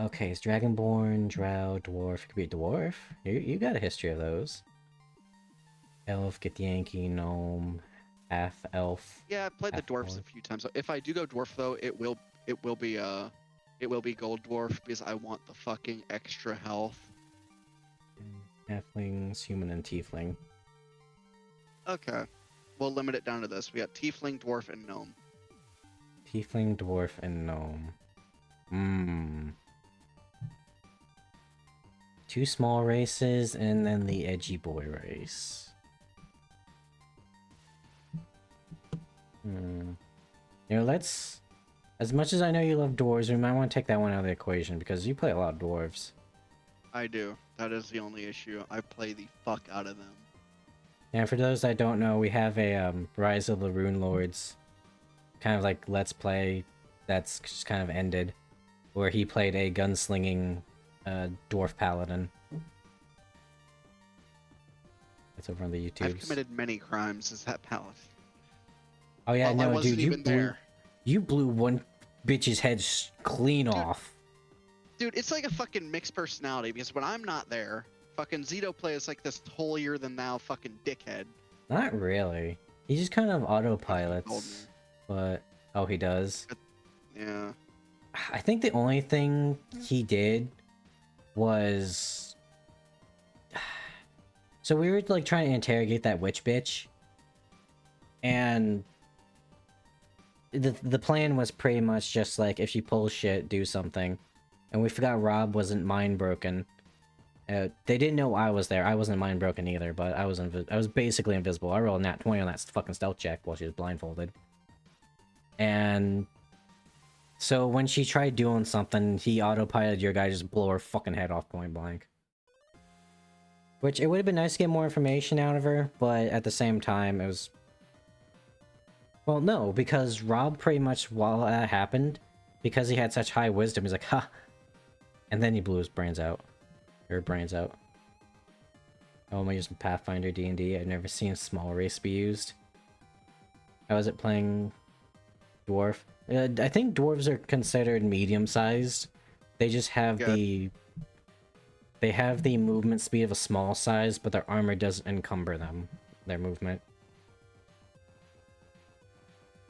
Okay, it's Dragonborn, Drow, Dwarf. It could be a Dwarf. You got a history of those. Elf, Githyanki, Gnome, Half Elf. Yeah, I've played the dwarfs a few times. So if I do go dwarf though, it will be gold dwarf because I want the fucking extra health. Halflings, human, and tiefling. Okay. We'll limit it down to this. We got tiefling, dwarf, and gnome. Tiefling, dwarf, and gnome. Hmm. Two small races, and then the edgy boy race. Hmm. You know, let's... As much as I know you love dwarves, we might want to take that one out of the equation, because you play a lot of dwarves. I do. That is the only issue. I play the fuck out of them. And for those that don't know, we have a Rise of the Rune Lords kind of like Let's Play that's just kind of ended, where he played a gunslinging dwarf paladin. It's over on the YouTubes. I've committed many crimes as that paladin. Oh yeah, Well, I no, wasn't dude, you even blew, there. you blew one bitch's head clean Dude. off. Dude, it's like a fucking mixed personality because when I'm not there, fucking Zito plays like this holier than thou fucking dickhead. Not really. He just kind of That's what he told autopilots, me. but oh, he does. Yeah. I think the only thing he did was so we were like trying to interrogate that witch bitch, and the plan was pretty much just like if she pulls shit, do something. And we forgot Rob wasn't mind broken. They didn't know I was there. I wasn't mind broken either, but I was basically invisible. I rolled a nat 20 on that fucking stealth check while she was blindfolded. And so when she tried doing something, he autopiloted your guy, just blow her fucking head off point blank. Which it would have been nice to get more information out of her, but at the same time, it was... Well, no, because Rob pretty much, while that happened, because he had such high wisdom, he's like, ha! And then he blew his brains out. Her brains out. Oh, am I using Pathfinder D&D? I've never seen a small race be used. How is it playing dwarf? I think dwarves are considered medium-sized. They just have the... They have the movement speed of a small size, but their armor doesn't encumber them. Their movement.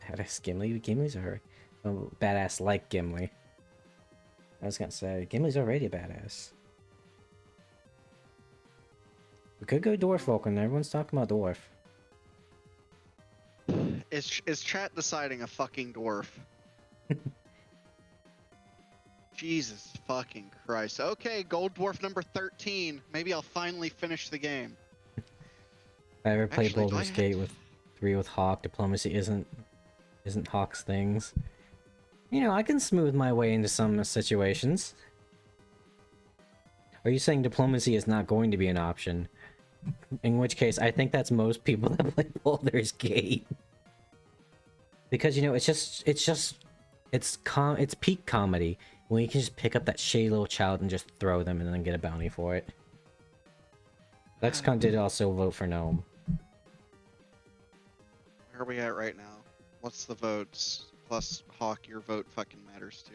Badass Gimli? Gimli's a badass like Gimli. I was gonna say, Gimli's already a badass. We could go Dwarf Vulcan. Everyone's talking about Dwarf. Is chat deciding a fucking dwarf? Jesus fucking Christ. Okay, gold dwarf number 13. Maybe I'll finally finish the game. If I ever play Actually, do Baldur's I have- Gate with 3 with Hawk, diplomacy isn't Hawk's things. You know, I can smooth my way into some situations. Are you saying diplomacy is not going to be an option? In which case, I think that's most people that play Baldur's Gate. Because, you know, it's peak comedy when you can just pick up that shady little child and just throw them and then get a bounty for it. Lexicon did also vote for Gnome. Where are we at right now? What's the votes? Plus, Hawk, your vote fucking matters too.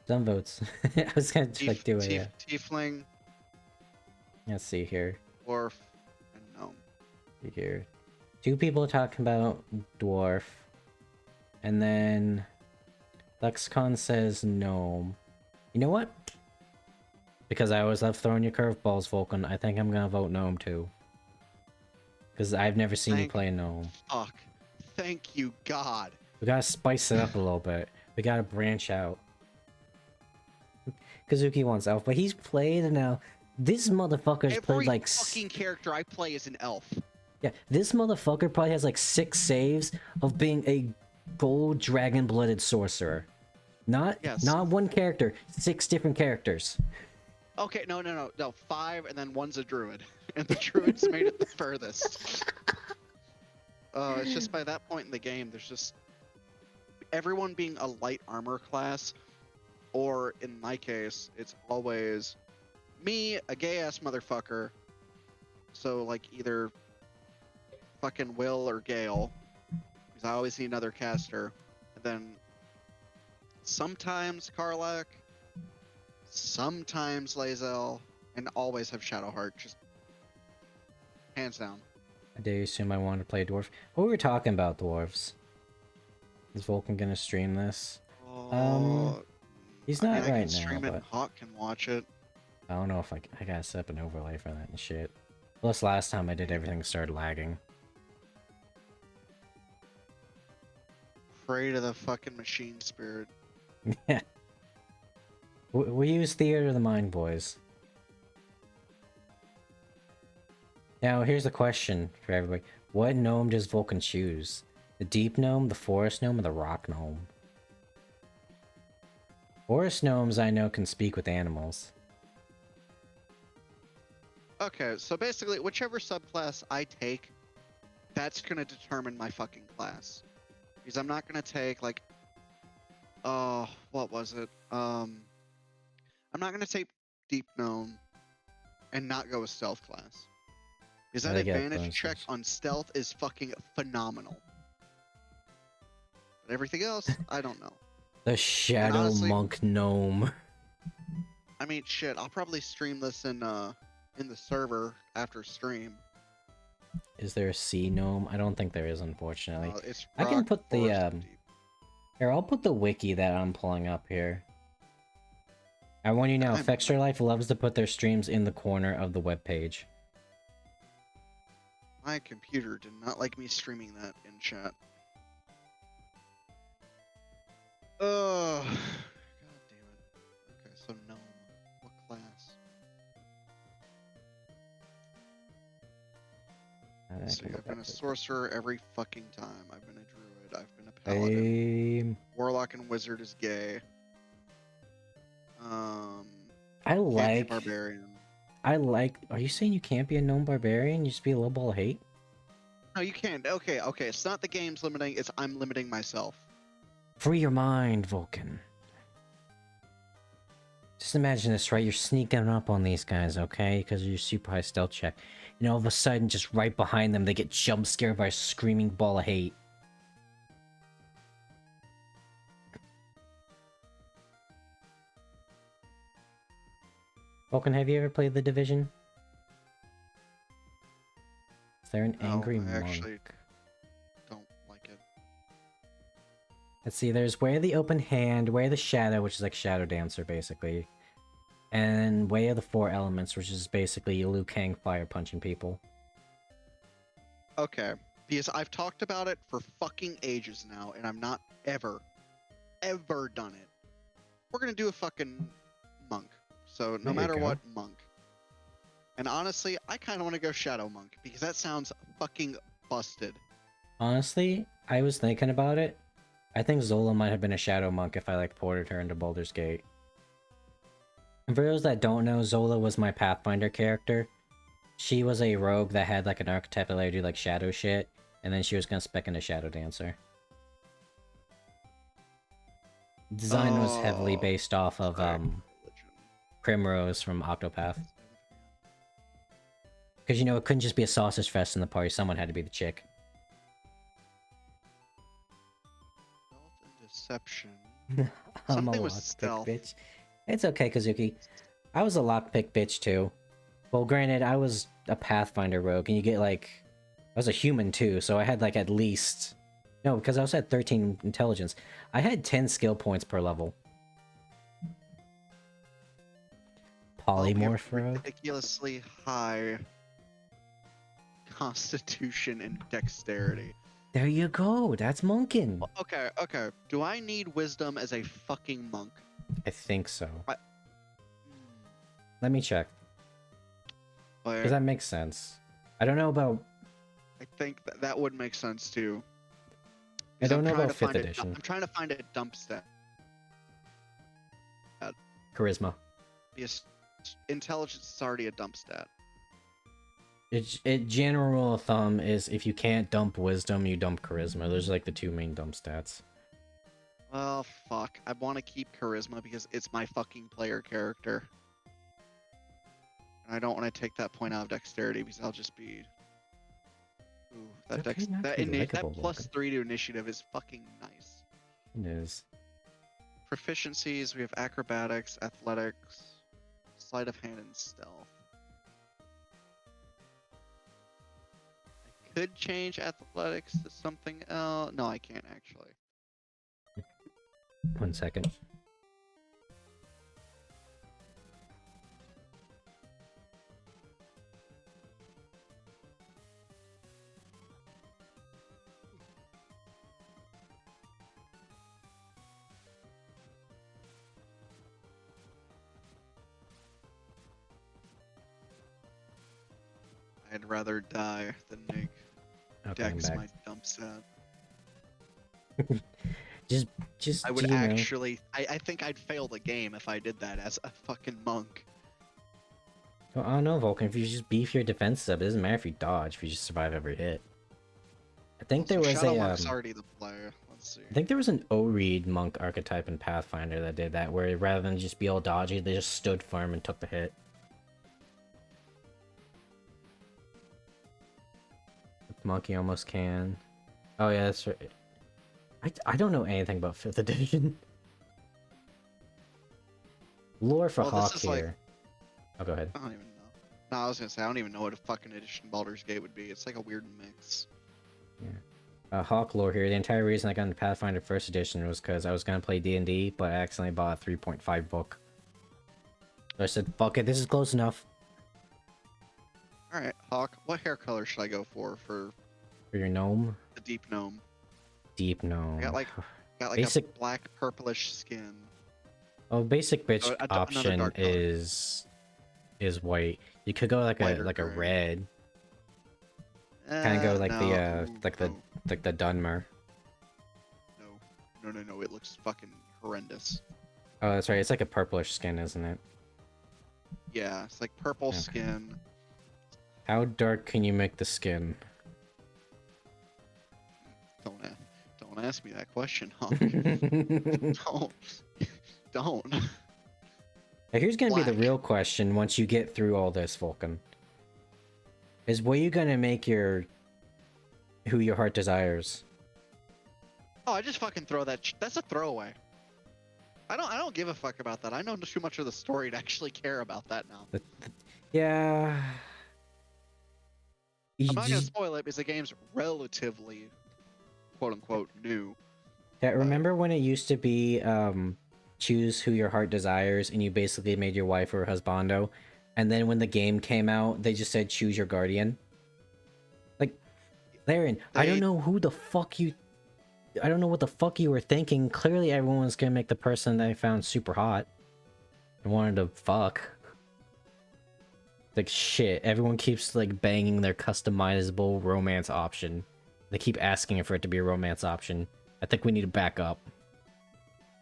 Some votes. I was gonna like do it. Yeah. Tiefling, Let's see here. dwarf, and gnome. See here. 2 people talking about dwarf, and then Lexicon says gnome. You know what? Because I always love throwing you curveballs, Vulcan. I think I'm gonna vote gnome too. Because I've never seen you play a gnome. Fuck. Thank you, God. We gotta spice it up a little bit. We gotta branch out. Kazuki wants elf, but he's played now. This motherfucker's played like fucking character I play is an elf. Yeah, this motherfucker probably has like 6 saves of being a gold dragon-blooded sorcerer. Not one character, 6 different characters. Okay, no, 5, and then one's a druid, and the druid's made it the furthest. It's just by that point in the game, there's just everyone being a light armor class, or in my case, it's always me, a gay ass motherfucker. So like either fucking Will or Gale, because I always need another caster, and then sometimes Karlak, sometimes Lae'zel, and always have Shadowheart, just hands down. I dare assume I want to play dwarf. What were we talking about dwarves? Is Vulcan gonna stream this? He's not I right can stream now, it, but Hawk can watch it. I don't know if I gotta set up an overlay for that and shit. Plus, last time I did, everything started lagging. Pray to the fucking machine spirit. Yeah. We use theater of the mind, boys. Now, here's the question for everybody. What gnome does Vulcan choose? The deep gnome, the forest gnome, or the rock gnome? Forest gnomes, I know, can speak with animals. Okay, so basically, whichever subclass I take, that's gonna determine my fucking class. Because I'm not gonna take, like... Oh, what was it? I'm not gonna take Deep Gnome and not go with Stealth class. Because that They get advantage check bonuses. on Stealth is fucking phenomenal. But everything else, I don't know. The Shadow honestly, Monk Gnome. I mean, shit, I'll probably stream this in the server after stream. Is there a Sea Gnome? I don't think there is, unfortunately. It's I can rock, put the, forest, and deep. Here, I'll put the wiki that I'm pulling up here. I want you to know, Fextra Life loves to put their streams in the corner of the webpage. My computer did not like me streaming that in chat. Oh, god damn it. Okay, so gnome. What class? Let's see, I've been a sorcerer every fucking time. I've been a druid. I've been a paladin. Warlock and wizard is gay. I like barbarian. Are you saying you can't be a gnome barbarian? You just be a little ball of hate? No, you can't. Okay. It's not the game's limiting. It's I'm limiting myself. Free your mind, Vulcan. Just imagine this, right? You're sneaking up on these guys, okay? Because of your super high stealth check. And all of a sudden, just right behind them, they get jump scared by a screaming ball of hate. Vulcan, have you ever played The Division? Is there an angry monk? I actually don't like it. Let's see, there's Way of the Open Hand, Way of the Shadow, which is like Shadow Dancer, basically. And Way of the Four Elements, which is basically Liu Kang fire punching people. Okay, because I've talked about it for fucking ages now, and I'm not ever done it. We're gonna do a fucking monk. So no matter what, monk. And honestly, I kind of want to go Shadow Monk, because that sounds fucking busted. Honestly, I was thinking about it. I think Zola might have been a Shadow Monk if I, like, ported her into Baldur's Gate. And for those that don't know, Zola was my Pathfinder character. She was a rogue that had, like, an archetype that let her do, like, shadow shit, and then she was gonna spec into Shadow Dancer. Design was heavily based off of, Primrose from Octopath. Because, you know, it couldn't just be a sausage fest in the party, someone had to be the chick. Stealth and deception. I'm Something a with lockpick stealth. bitch. It's okay, Kazuki. I was a lockpick bitch too. Well, granted, I was a Pathfinder rogue, and you get like... I was a human too, so I had like at least... No, because I also had 13 intelligence. I had 10 skill points per level. Polymorph rogue? Ridiculously high constitution and dexterity. There you go, that's monkin'. Okay. Do I need wisdom as a fucking monk? I think so. Let me check. Because that makes sense. I don't know about... I think that would make sense too. I don't know about 5th edition. I'm trying to find a dump stat. Charisma. Because intelligence is already a dump stat. General rule of thumb is if you can't dump wisdom, you dump charisma. Those are like the two main dump stats. Well, fuck. I want to keep charisma because it's my fucking player character. And I don't want to take that point out of dexterity because I'll just be... Ooh, that +3 to initiative is fucking nice. It is. Proficiencies, we have acrobatics, athletics, sleight of hand, and stealth. I could change athletics to something else. No, I can't actually. 1 second. I'd rather die than make Okay, I'm Dex back. my dump set. Just I would you know. actually. I think I'd fail the game if I did that as a fucking monk. Well, I don't know, Vulcan. If you just beef your defenses up, it doesn't matter if you dodge. If you just survive every hit. I think Also, there was Shadow a Monk's already the player. Let's see. I think there was an O-Reed monk archetype in Pathfinder that did that, where rather than just be all dodgy, they just stood firm and took the hit. Monkey almost can. Oh yeah, that's right. I don't know anything about 5th edition. Lore for Well, Hawk this is here. like- Oh, go ahead. I don't even know. No, I was gonna say I don't even know what a fucking edition Baldur's Gate would be. It's like a weird mix. Hawk lore here. The entire reason I got into Pathfinder 1st edition was because I was gonna play D&D, but I accidentally bought a 3.5 book. So I said, fuck it, this is close enough. All right, Hawk. What hair color should I go for For your gnome? the deep gnome? Deep gnome. I got like Basic- a black purplish skin. Oh, basic bitch another option dark color. is white. You could go like White or a gray. red. Kind of go like No, the Dunmer. No. It looks fucking horrendous. Oh, that's right. It's like a purplish skin, isn't it? Yeah, it's like purple Okay. skin. How dark can you make the skin? Don't ask me that question, Hawk. Don't. Now, here's gonna be the Black. real question once you get through all this, Vulcan. Is what you gonna make your who your heart desires? Oh, I just fucking throw that. That's a throwaway. I don't give a fuck about that. I know too much of the story to actually care about that now. Yeah. You I'm not gonna just- spoil it because the game's relatively, quote unquote, new. Yeah, remember when it used to be choose who your heart desires and you basically made your wife or husbando, and then when the game came out, they just said choose your guardian? Like, Laren, I don't know who the fuck you I don't know what the fuck you were thinking. Clearly everyone was gonna make the person they found super hot and wanted to fuck. Like shit, everyone keeps like banging their customizable romance option. They keep asking for it to be a romance option. I think we need to back up.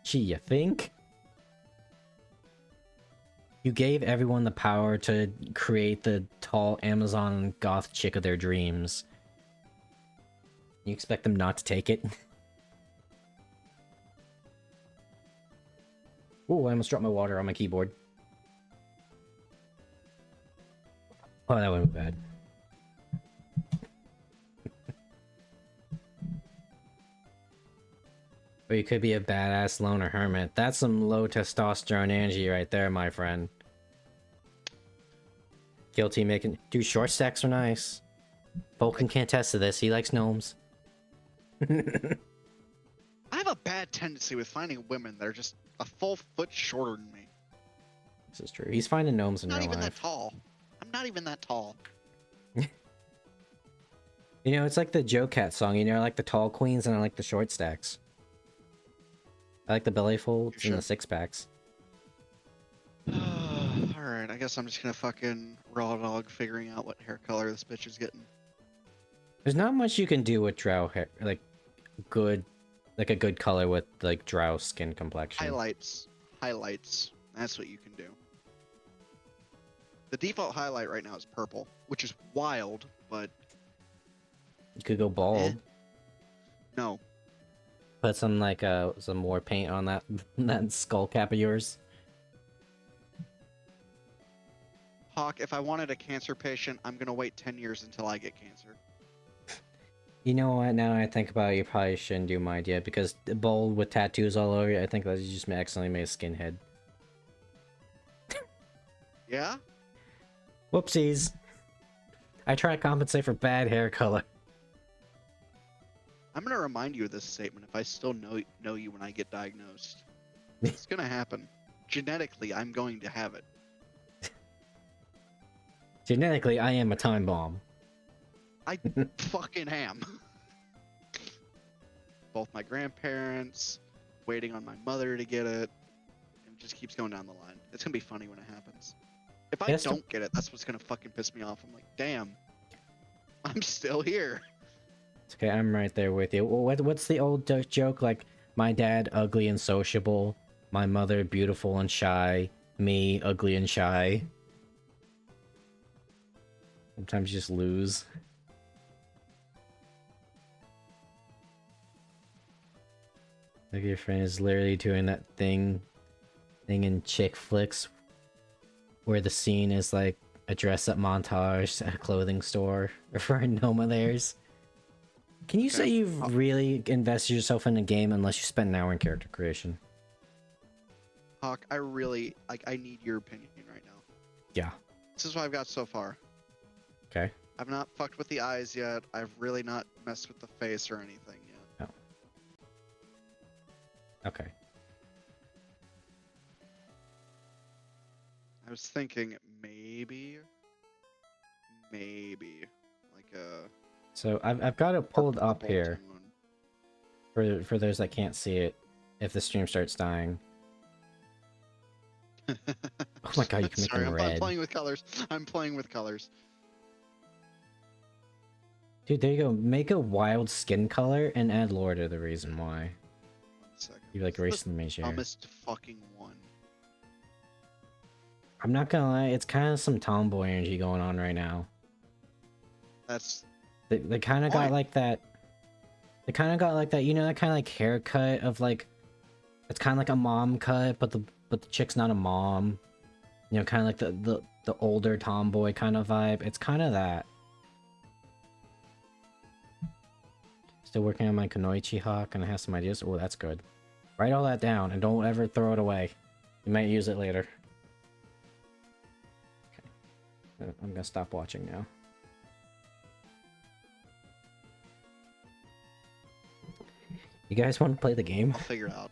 Gee, you think? You gave everyone the power to create the tall Amazon goth chick of their dreams. You expect them not to take it? Ooh, I almost dropped my water on my keyboard. Oh, that wouldn't be bad. Or you could be a badass loner hermit. That's some low testosterone energy right there, my friend. Guilty making... Dude, short stacks are nice. Vulcan can't attest to this. He likes gnomes. I have a bad tendency with finding women that are just a full foot shorter than me. This is true. He's finding gnomes in I'm not real even that life. tall. I'm not even that tall. You know, it's like the Joe Cat song. You know, I like the tall queens and I like the short stacks. I like the belly folds and the six packs. Alright, I guess I'm just gonna fucking raw dog figuring out what hair color this bitch is getting. There's not much you can do with drow hair, like a good color with like drow skin complexion. Highlights. That's what you can do. The default highlight right now is purple, which is wild, but You could go bald. no. Put some like some more paint on that that skull cap of yours. Hawk, if I wanted a cancer patient, I'm gonna wait 10 years until I get cancer. You know what? Now that I think about it, you probably shouldn't do my idea because bald with tattoos all over you. I think that you just accidentally made a skinhead. Yeah? Whoopsies. I try to compensate for bad hair color. I'm gonna remind you of this statement if I still know you when I get diagnosed. It's gonna happen. Genetically, I'm going to have it. Genetically, I am a time bomb. I fucking am. Both my grandparents, waiting on my mother to get it, and it just keeps going down the line. It's gonna be funny when it happens. If I Yes, don't get it, that's what's gonna fucking piss me off. I'm like, damn, I'm still here. It's okay, I'm right there with you. What's the old joke? Like, my dad, ugly and sociable. My mother, beautiful and shy. Me, ugly and shy. Sometimes you just lose. Like, your friend is literally doing that thing in chick flicks where the scene is like a dress-up montage at a clothing store for a gnome of theirs. Can you say you've really invested yourself in a game unless you spend an hour in character creation? Hawk, I really I need your opinion right now. Yeah. This is what I've got so far. Okay. I've not fucked with the eyes yet. I've really not messed with the face or anything yet. Oh. Okay. I was thinking maybe like a. So I've got it pulled up purple here tone. for those that can't see it. If the stream starts dying. Oh my god, you can make Sorry, them I'm red. playing with colors. I'm playing with colors. Dude, there you go. Make a wild skin color and add lore to the reason why. 1 second. You like racing the mage here. Dumbest fucking one. I'm not gonna lie, it's kind of some tomboy energy going on right now. That's. They kind of got like that. They kind of got like that. You know that kind of like haircut of like. It's kind of like a mom cut, but the chick's not a mom. You know, kind of like the older tomboy kind of vibe. It's kind of that. Still working on my Kunoichi Hawk, and I have some ideas. Oh, that's good. Write all that down, and don't ever throw it away. You might use it later. Okay. I'm gonna stop watching now. You guys want to play the game? I'll figure it out.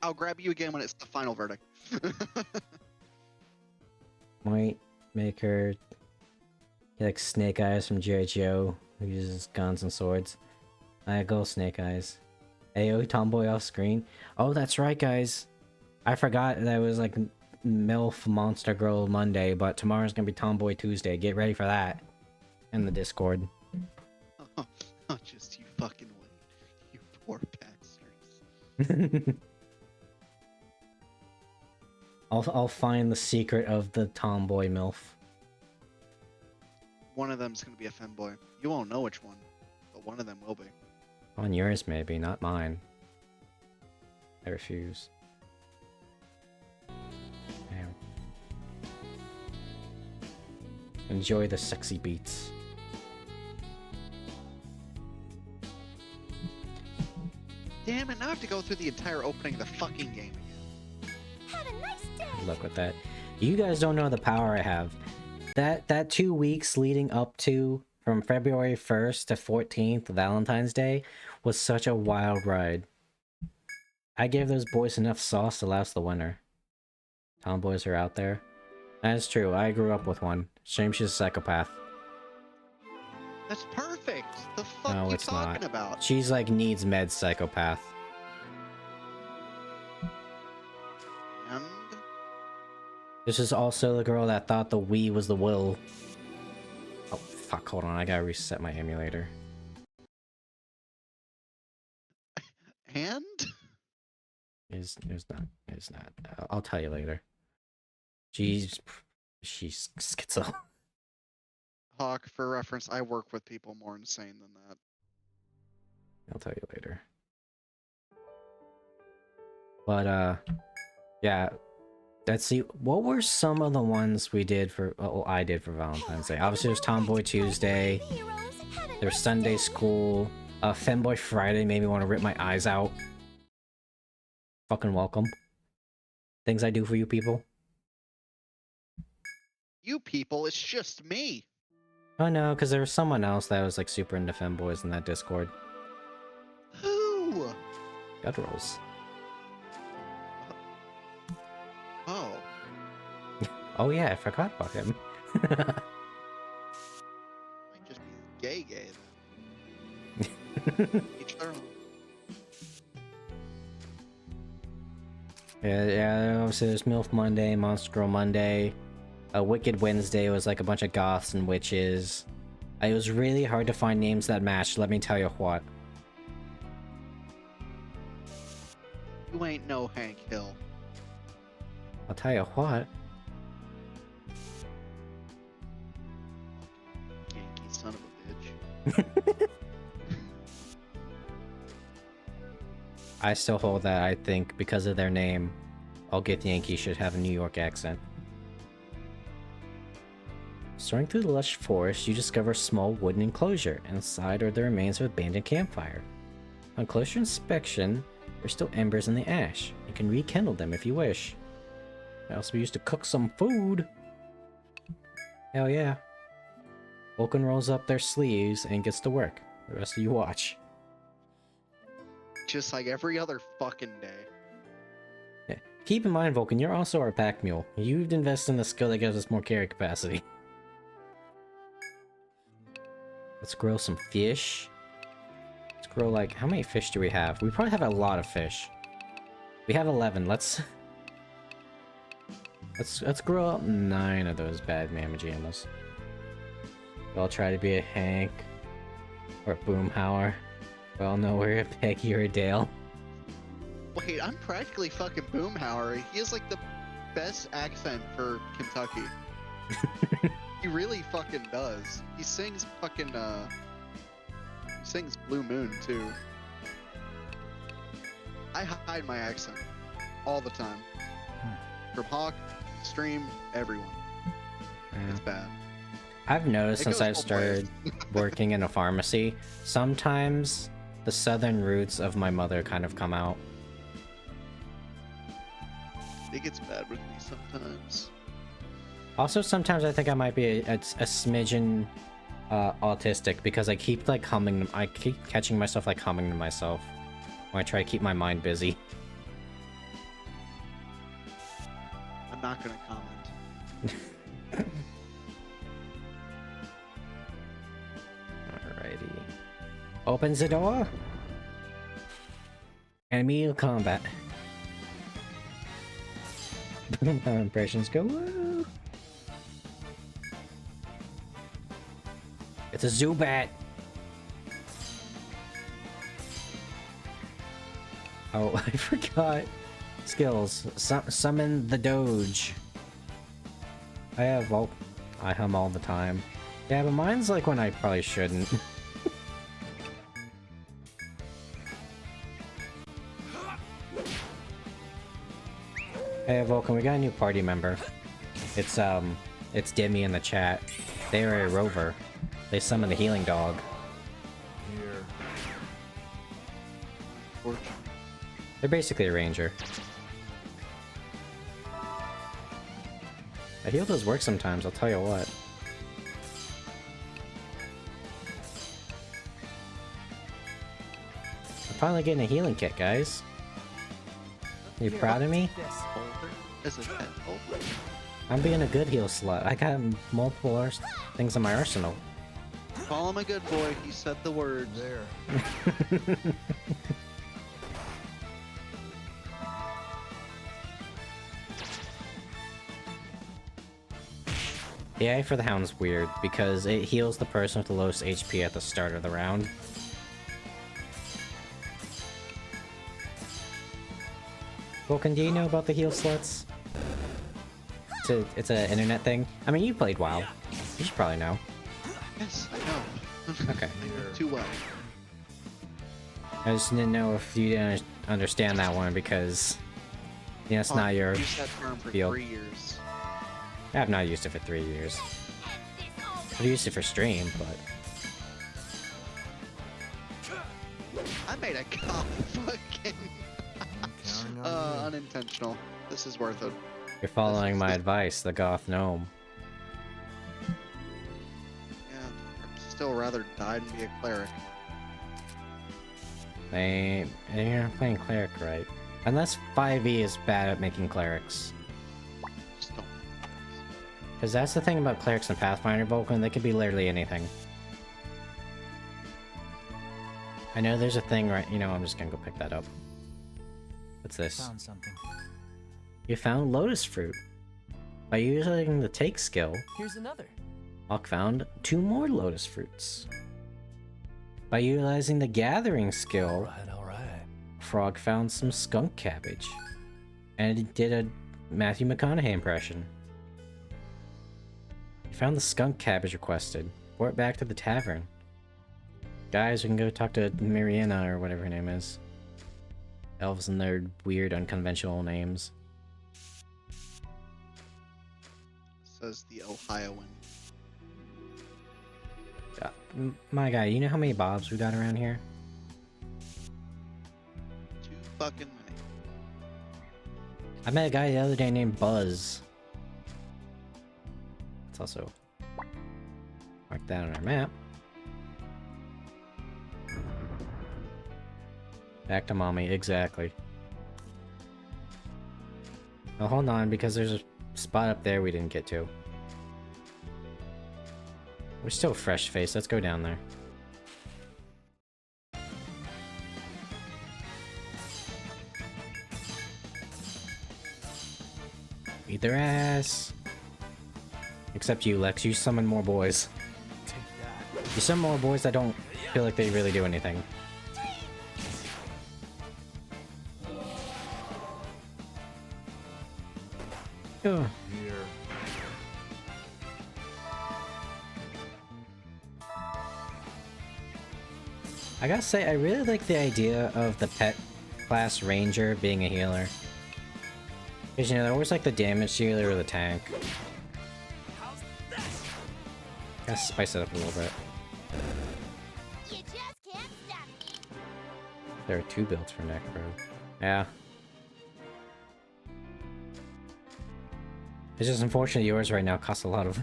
I'll grab you again when it's the final verdict. Might make her like Snake Eyes from Yugioh, who uses guns and swords. I go Snake Eyes. Ayo, tomboy off screen. Oh, that's right, guys. I forgot that it was like MILF Monster Girl Monday, but tomorrow's gonna be Tomboy Tuesday. Get ready for that. In the Discord. Just you fucking wait. You poor bastards. I'll find the secret of the tomboy MILF. One of them's gonna be a femboy. You won't know which one, but one of them will be. On yours, maybe, not mine. I refuse. Damn. Enjoy the sexy beats. Damn it, now I have to go through the entire opening of the fucking game again. Have a nice day. Good luck with that. You guys don't know the power I have. That 2 weeks leading up to from February 1st to 14th, Valentine's Day, was such a wild ride. I gave those boys enough sauce to last the winter. Tomboys are out there. That's true, I grew up with one. Shame she's a psychopath. That's perfect! The fuck No, you it's talking not. about? She's like needs meds psychopath. And This is also the girl that thought the Wii was the will. Oh fuck, hold on, I gotta reset my emulator. It's not. I'll tell you later. She's schizo. Hawk, for reference, I work with people more insane than that. I'll tell you later. But yeah. Let's see. What were some of the ones we did for? Oh, I did for Valentine's Day. Obviously, there's Tomboy Tuesday. There's Sunday School. Femboy Friday made me want to rip my eyes out. Fucking welcome. Things I do for you people. You people, it's just me. Oh no, because there was someone else that was like super into femboys in that Discord. Who? God rolls. Oh. Oh yeah, I forgot about him. Might just be gay then. Each their own. Yeah, obviously there's MILF Monday, Monster Girl Monday. Wicked Wednesday was like a bunch of goths and witches. It was really hard to find names that matched, let me tell you what. You ain't no Hank Hill. I'll tell you what. Yankee son of a bitch. I still hold that I think because of their name, I'll get Yankee should have a New York accent. Soaring through the lush forest, you discover a small wooden enclosure. Inside are the remains of an abandoned campfire. On closer inspection, there's still embers in the ash. You can rekindle them if you wish. Might also be used to cook some food. Hell yeah. Vulcan rolls up their sleeves and gets to work. The rest of you watch. Just like every other fucking day. Yeah. Keep in mind, Vulcan, you're also our pack mule. You'd invest in the skill that gives us more carry capacity. Let's grow some fish. Let's grow, like, how many fish do we have? We probably have a lot of fish. We have 11. Let's grow up 9 of those bad Mamajamas. I'll try to be a Hank or a Boomhauer. Well, no, we're a Peggy or a Dale. Wait, I'm practically fucking Boomhauer. He has like the best accent for Kentucky. He really fucking does. He sings fucking he sings Blue Moon too. I hide my accent all the time. From Hawk, stream, everyone. Yeah. It's bad. I've noticed It since goes I've both started working in a pharmacy, sometimes the southern roots of my mother kind of come out. It gets bad with me sometimes. Also, sometimes I think I might be a smidgen autistic because I keep like humming. I keep catching myself like humming to myself when I try to keep my mind busy. I'm not gonna comment. Alrighty. Opens the door. Enemy combat. Our impressions go woo. It's a Zubat. Oh, I forgot. Skills. Summon the Doge. I hum all the time. Yeah, but mine's like when I probably shouldn't. Hey Vulcan, we got a new party member. It's Demi in the chat. They are a rover. They summon the healing dog. Here. They're basically a ranger. I heal does work sometimes, I'll tell you what. I'm finally getting a healing kit, guys. You proud of me? Is it that old? I'm being a good heal slut. I got multiple things in my arsenal. Call him a good boy. He said the words. There. The Eye for the Hound's weird because it heals the person with the lowest HP at the start of the round. Vulcan, do you know about the heal sluts? It's an internet thing. I mean, you played WoW. You should probably know. Yes, I know. Okay. I know too well. I just didn't know if you didn't understand that one because, you know, it's not your Used that term for field. 3 years. I've not used it for 3 years. I've used it for stream, but... I made a cop fucking Counting on you. unintentional. This is worth it. You're following my advice, the goth gnome. Yeah, I'd still rather die than be a cleric. You're not playing cleric right. Unless 5e is bad at making clerics. Just don't. Because that's the thing about clerics and Pathfinder Vulcan, they could be literally anything. I know there's a thing right, you know, I'm just gonna go pick that up. What's this? Found something. You found lotus fruit. By using the take skill, Here's another. Hawk found 2 more lotus fruits. By utilizing the gathering skill, Alright. Phrog found some skunk cabbage. And it did a Matthew McConaughey impression. He found the skunk cabbage requested. Brought it back to the tavern. Guys, we can go talk to Mariana or whatever her name is. Elves and their weird, unconventional names. Says the Ohioan. My guy, you know how many Bobs we got around here? Too fucking many. I met a guy the other day named Buzz. Let's also mark that on our map. Back to mommy, exactly. Now hold on, because there's a spot up there we didn't get to. We're still fresh faced, let's go down there. Beat their ass. Except you, Lex, you summon more boys. Take that. You summon more boys that don't feel like they really do anything. Ugh. Here. I gotta say, I really like the idea of the pet class ranger being a healer. Because, you know, they're always like the damage dealer or the tank. Gotta spice it up a little bit. You just can't stop me. There are 2 builds for Necro. Yeah. It's just unfortunate yours right now costs a lot of...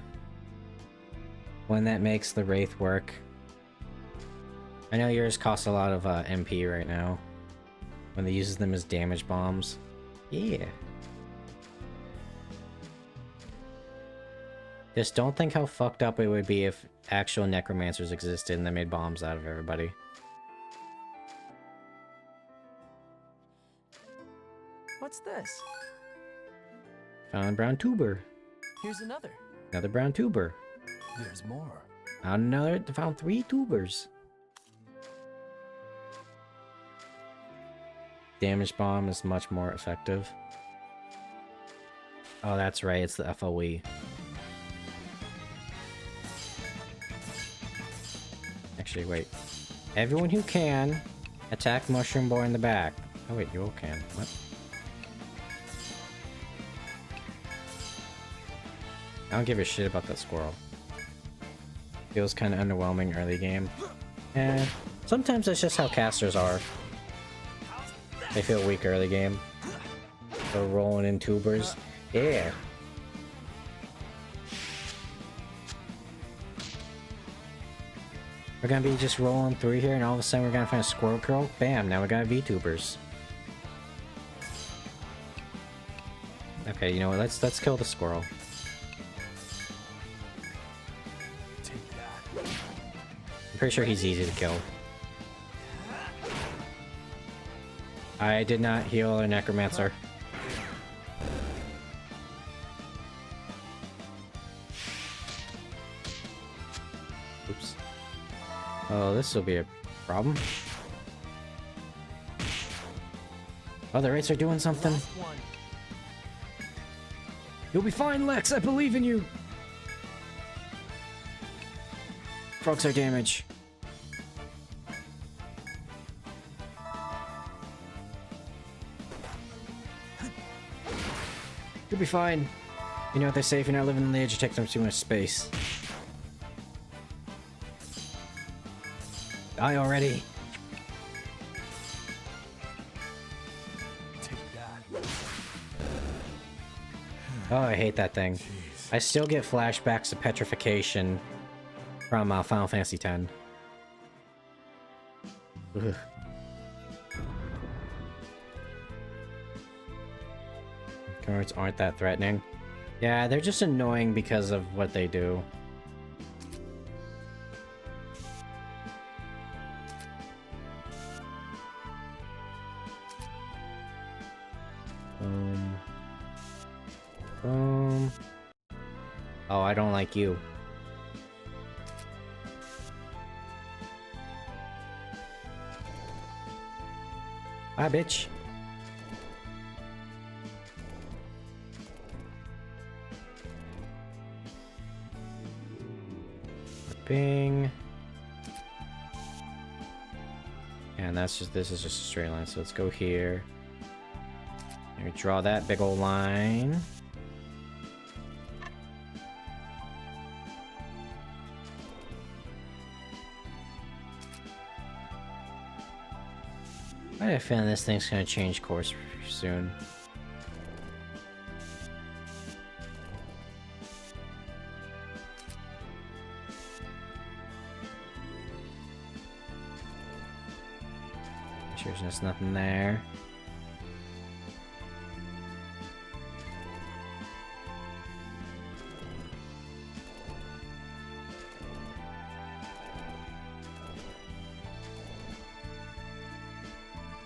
When that makes the Wraith work. I know yours costs a lot of MP right now. When they uses them as damage bombs. Yeah. Just don't think how fucked up it would be if actual necromancers existed and they made bombs out of everybody. What's this? Found brown tuber. Here's another. Another brown tuber. There's more. Found another. Found 3 tubers. Damage bomb is much more effective. Oh, that's right. It's the FOE. Actually, wait. Everyone who can, attack Mushroom Boy in the back. Oh wait, you all can. What? I don't give a shit about that squirrel. Feels kind of underwhelming early game. Eh, sometimes that's just how casters are. They feel weak early game. So rolling in tubers. Yeah. We're gonna be just rolling through here and all of a sudden we're gonna find a squirrel girl. Bam, now we got VTubers. Okay, you know what, let's kill the squirrel. Take that. I'm pretty sure he's easy to kill. I did not heal a necromancer. Oops. Oh, this will be a problem. Oh, the Wraiths are doing something. Last one. You'll be fine, Lex. I believe in you. Frogs are damage. You'll be fine. You know what they say, if you're not living on the edge, you take them too much space. Die already. Take that. Oh, I hate that thing. Jeez. I still get flashbacks to petrification from Final Fantasy X. Ugh. Guards aren't that threatening. Yeah, they're just annoying because of what they do. Oh, I don't like you. Bye, bitch. Bing. And that's just, this is just a straight line, so let's go here. And we draw that big old line. I have a feeling this thing's gonna change course soon. Sure there's just nothing there.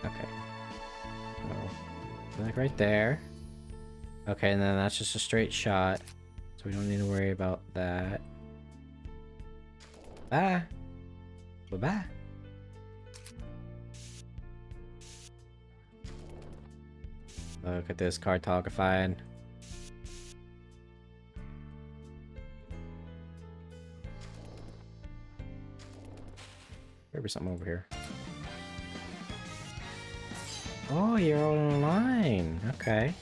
Okay. Oh, like right there. Okay, and then that's just a straight shot. So we don't need to worry about that. Bye. Bye-bye. Look at this cartographied. Maybe something over here. Oh, you're all in a line. Okay.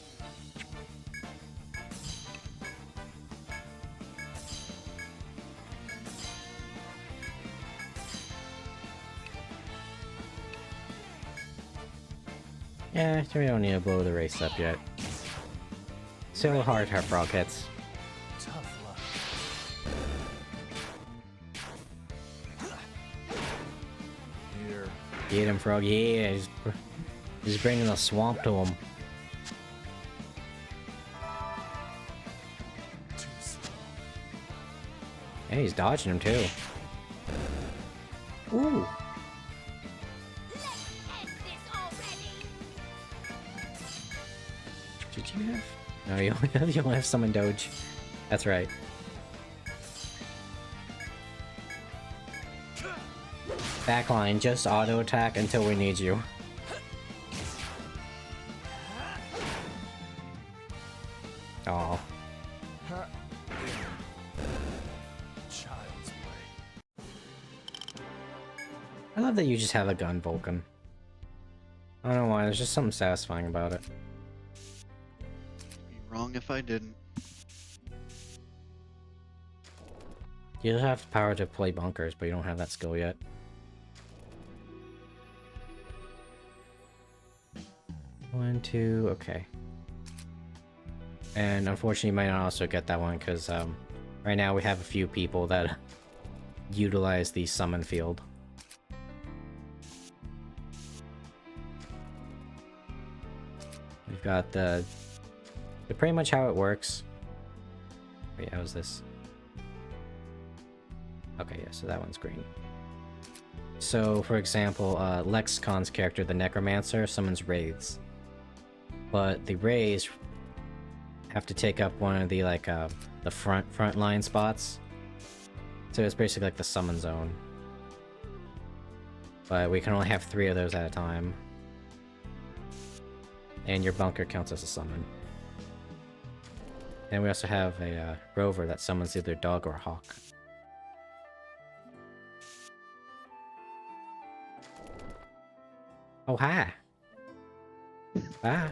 Yeah, we don't need to blow the race up yet. So hard her Phrog hits. Tough luck. Here. Get him, Phrog. Yeah, he's bringing the swamp to him. Too slow. Hey, he's dodging him too. Ooh. End this already. Did you have? No, you only have summon Doge. That's right. Backline, just auto attack until we need you. Oh, Child's play. I love that you just have a gun, Vulcan. I don't know why. There's just something satisfying about it. Be wrong if I didn't. You have the power to play bunkers, but you don't have that skill yet. One, two, okay. And unfortunately, you might not also get that one because right now we have a few people that utilize the summon field. We've got the pretty much how it works. Wait, how's this? Okay, yeah, so that one's green. So, for example, Lexicon's character, the Necromancer, summons Wraiths. But the Wraiths have to take up one of the, like, the front line spots. So it's basically like the summon zone. But we can only have 3 of those at a time. And your bunker counts as a summon. And we also have a rover that summons either dog or hawk. Oh, hi! Ah!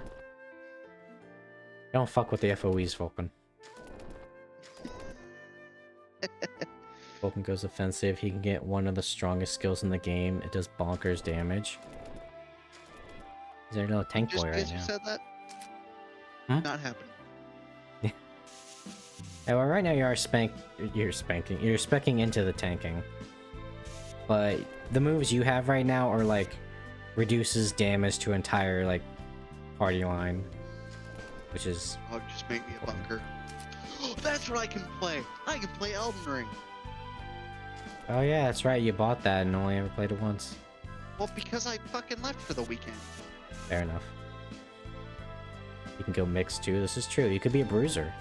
Don't fuck with the FOEs, Vulcan. Vulcan goes offensive. He can get one of the strongest skills in the game. It does bonkers damage. Is there no tank Just boy right because you now? said that? Hmm? Not happening. Yeah, well, right now you're specking into the tanking. But the moves you have right now are like reduces damage to entire like party line, which is Oh, just make me a bunker. That's what I can play. I can play Elden Ring. oh yeah, that's right. You bought that and only ever played it once. Well, because I fucking left for the weekend. Fair enough. You can go mixed too. This is true. You could be a bruiser.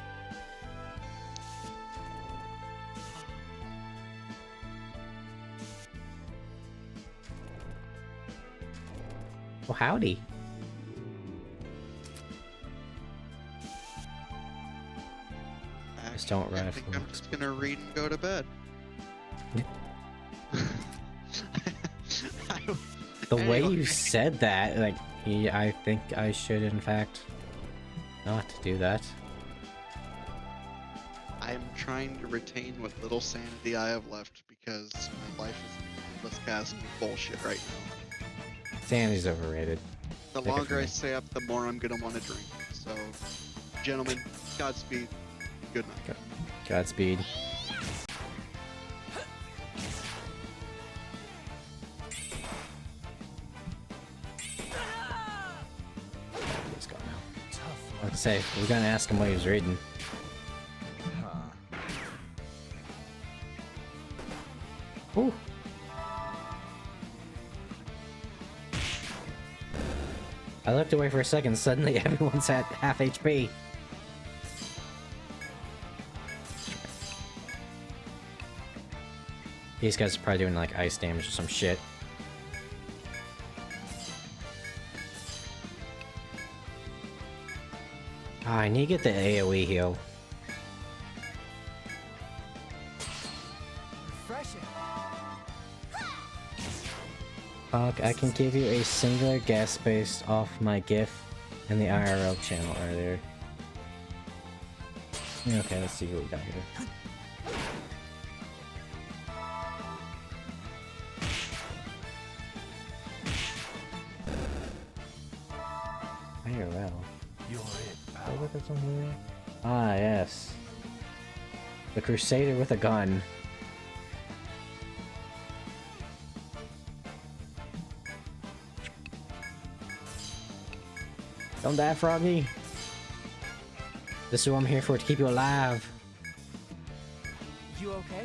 Oh, howdy. Just don't I ride think from I'm just gonna read and go to bed. The way Anyway. you said that, like, I think I should, in fact, not do that. I'm trying to retain what little sanity I have left because my life is an endless chasm of bullshit right now. Sanity's overrated. The Take it from longer I me. stay up, the more I'm gonna want to drink. So, gentlemen, Godspeed. Good night. Godspeed. Let's go now. Tough luck. Let's say, we're gonna ask him what he was reading. Huh. Ooh. I looked away for a second, suddenly everyone's at half HP. These guys are probably doing like ice damage or some shit. Ah, I need to get the AoE heal. Refreshing. Fuck, I can give you a singular guess based off my GIF in the IRL channel earlier. Okay, let's see what we got here. IRL. You're it, pal. Ah, yes. The Crusader with a gun. Don't die, Froggy. This is what I'm here for, to keep you alive. You okay?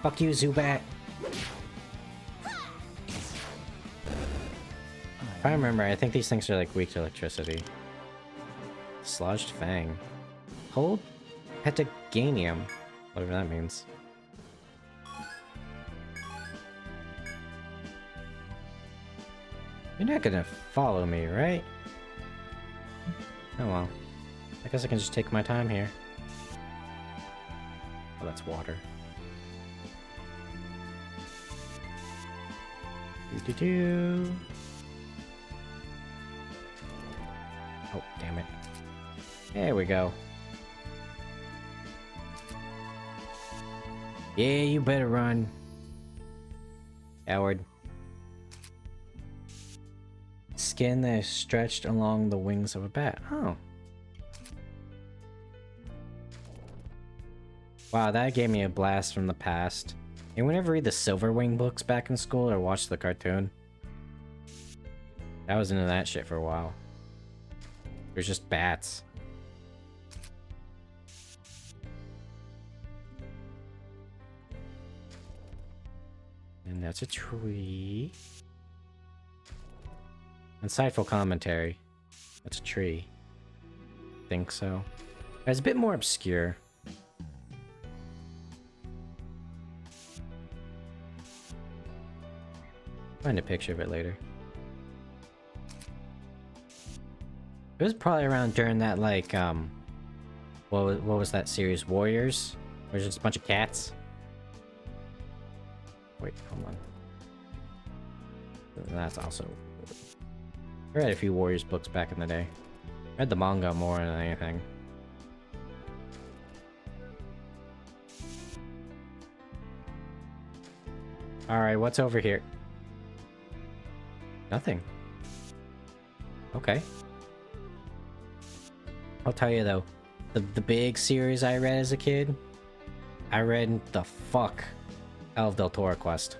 Fuck you, Zubat. If I remember, I think these things are like weak to electricity. Sludged Fang. Cold Petaganium. Whatever that means. You're not gonna follow me, right? Oh well. I guess I can just take my time here. Oh, that's water. Do-do-do. Oh, damn it. There we go. Yeah, you better run. Coward. Skin that is stretched along the wings of a bat. Oh. Wow, that gave me a blast from the past. Anyone ever read the Silverwing books back in school or watch the cartoon? I was into that shit for a while. There's just bats. And that's a tree. Insightful commentary. That's a tree. Think so. It's a bit more obscure. Find a picture of it later. It was probably around during that, like, what was that series? Warriors? Where there's just a bunch of cats? Wait, hold on. That's also... I read a few Warriors books back in the day. I read the manga more than anything. Alright, what's over here? Nothing. Okay. I'll tell you though, the big series I read as a kid, I read the fuck out of Del Toro Quest.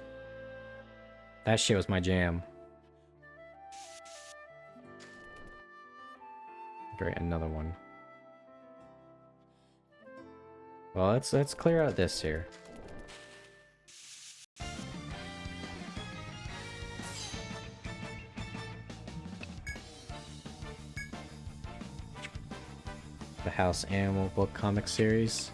That shit was my jam. Great, another one. Well, let's clear out this here. The House Animal book comic series.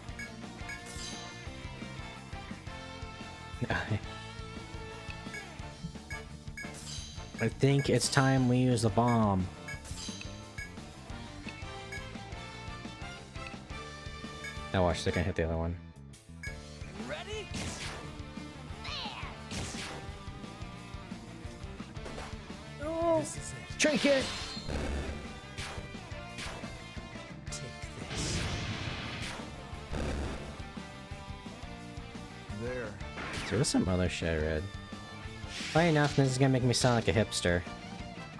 I think it's time we use the bomb. Now watch, they're gonna hit the other one. Ready? Oh, This is it. trinket! Take this. There. So what's some other shit I read? Funny enough, this is gonna make me sound like a hipster.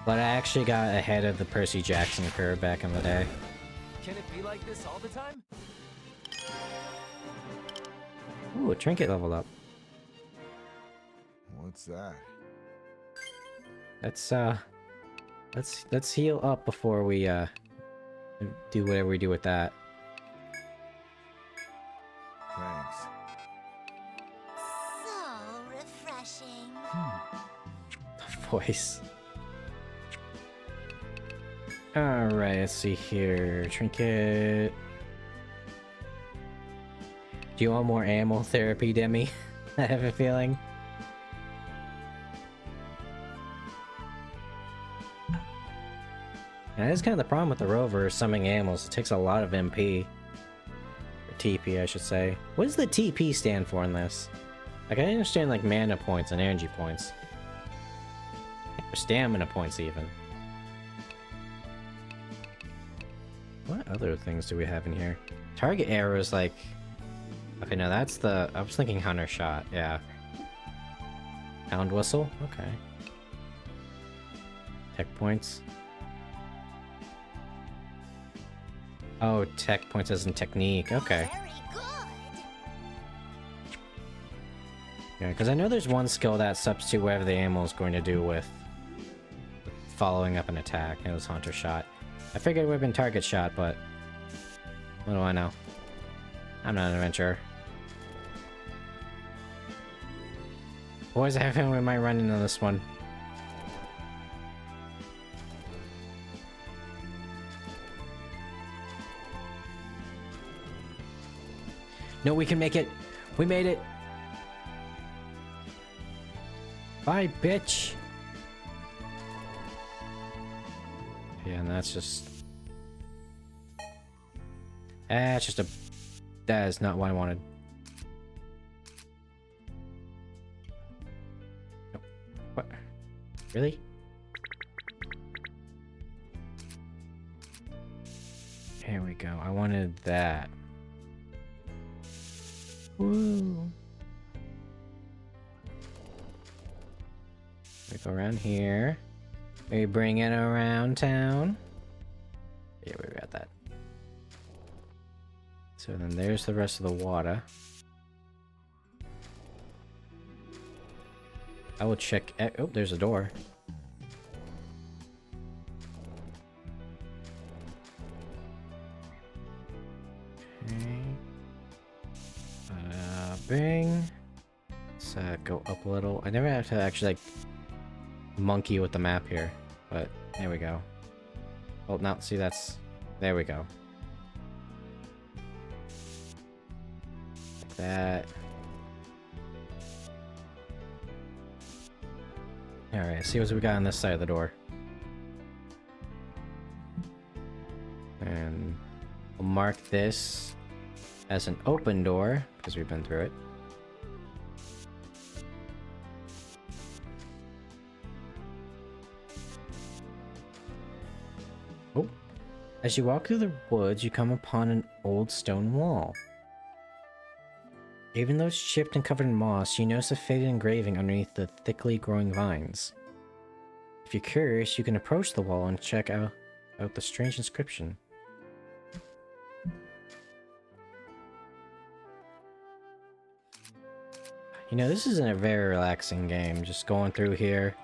But I actually got ahead of the Percy Jackson curve back in the day. Can it be like this all the time? Ooh, a trinket leveled up. What's that? Let's heal up before we do whatever we do with that. Thanks. So refreshing. The voice. Alright, let's see here. Trinket. Do you want more ammo therapy, Demi? I have a feeling. And that is kind of the problem with the rover, summoning animals. It takes a lot of MP. Or TP, I should say. What does the TP stand for in this? Like, I understand, like, mana points and energy points. Or stamina points, even. What other things do we have in here? Target arrow is like... Okay, now that's the... I was thinking hunter shot, yeah. Hound whistle? Okay. Tech points. Oh, tech points as in technique, okay. Very good. Yeah, because I know there's one skill that substitute whatever the animal is going to do with following up an attack. It was hunter shot. I figured it would have been target shot, but what do I know? I'm not an adventurer. Boys, I have a feeling we might run into this one. No, we can make it! We made it! Bye, bitch! Yeah, and that's just... That's just a... That is not what I wanted. Nope. What? Really? Here we go. I wanted that. Woo! We go around here. We bring it around town. Yeah, we got that. So then there's the rest of the water. I will check. Oh, there's a door. Okay. Bing. Let's go up a little. I never have to actually like monkey with the map here, but there we go. Oh, now see that's. There we go. Like that. Alright, see what we got on this side of the door. And we'll mark this as an open door, because we've been through it. Oh. As you walk through the woods, you come upon an old stone wall. Even though it's chipped and covered in moss, you notice a faded engraving underneath the thickly growing vines. If you're curious, you can approach the wall and check out the strange inscription. You know, this isn't a very relaxing game, just going through here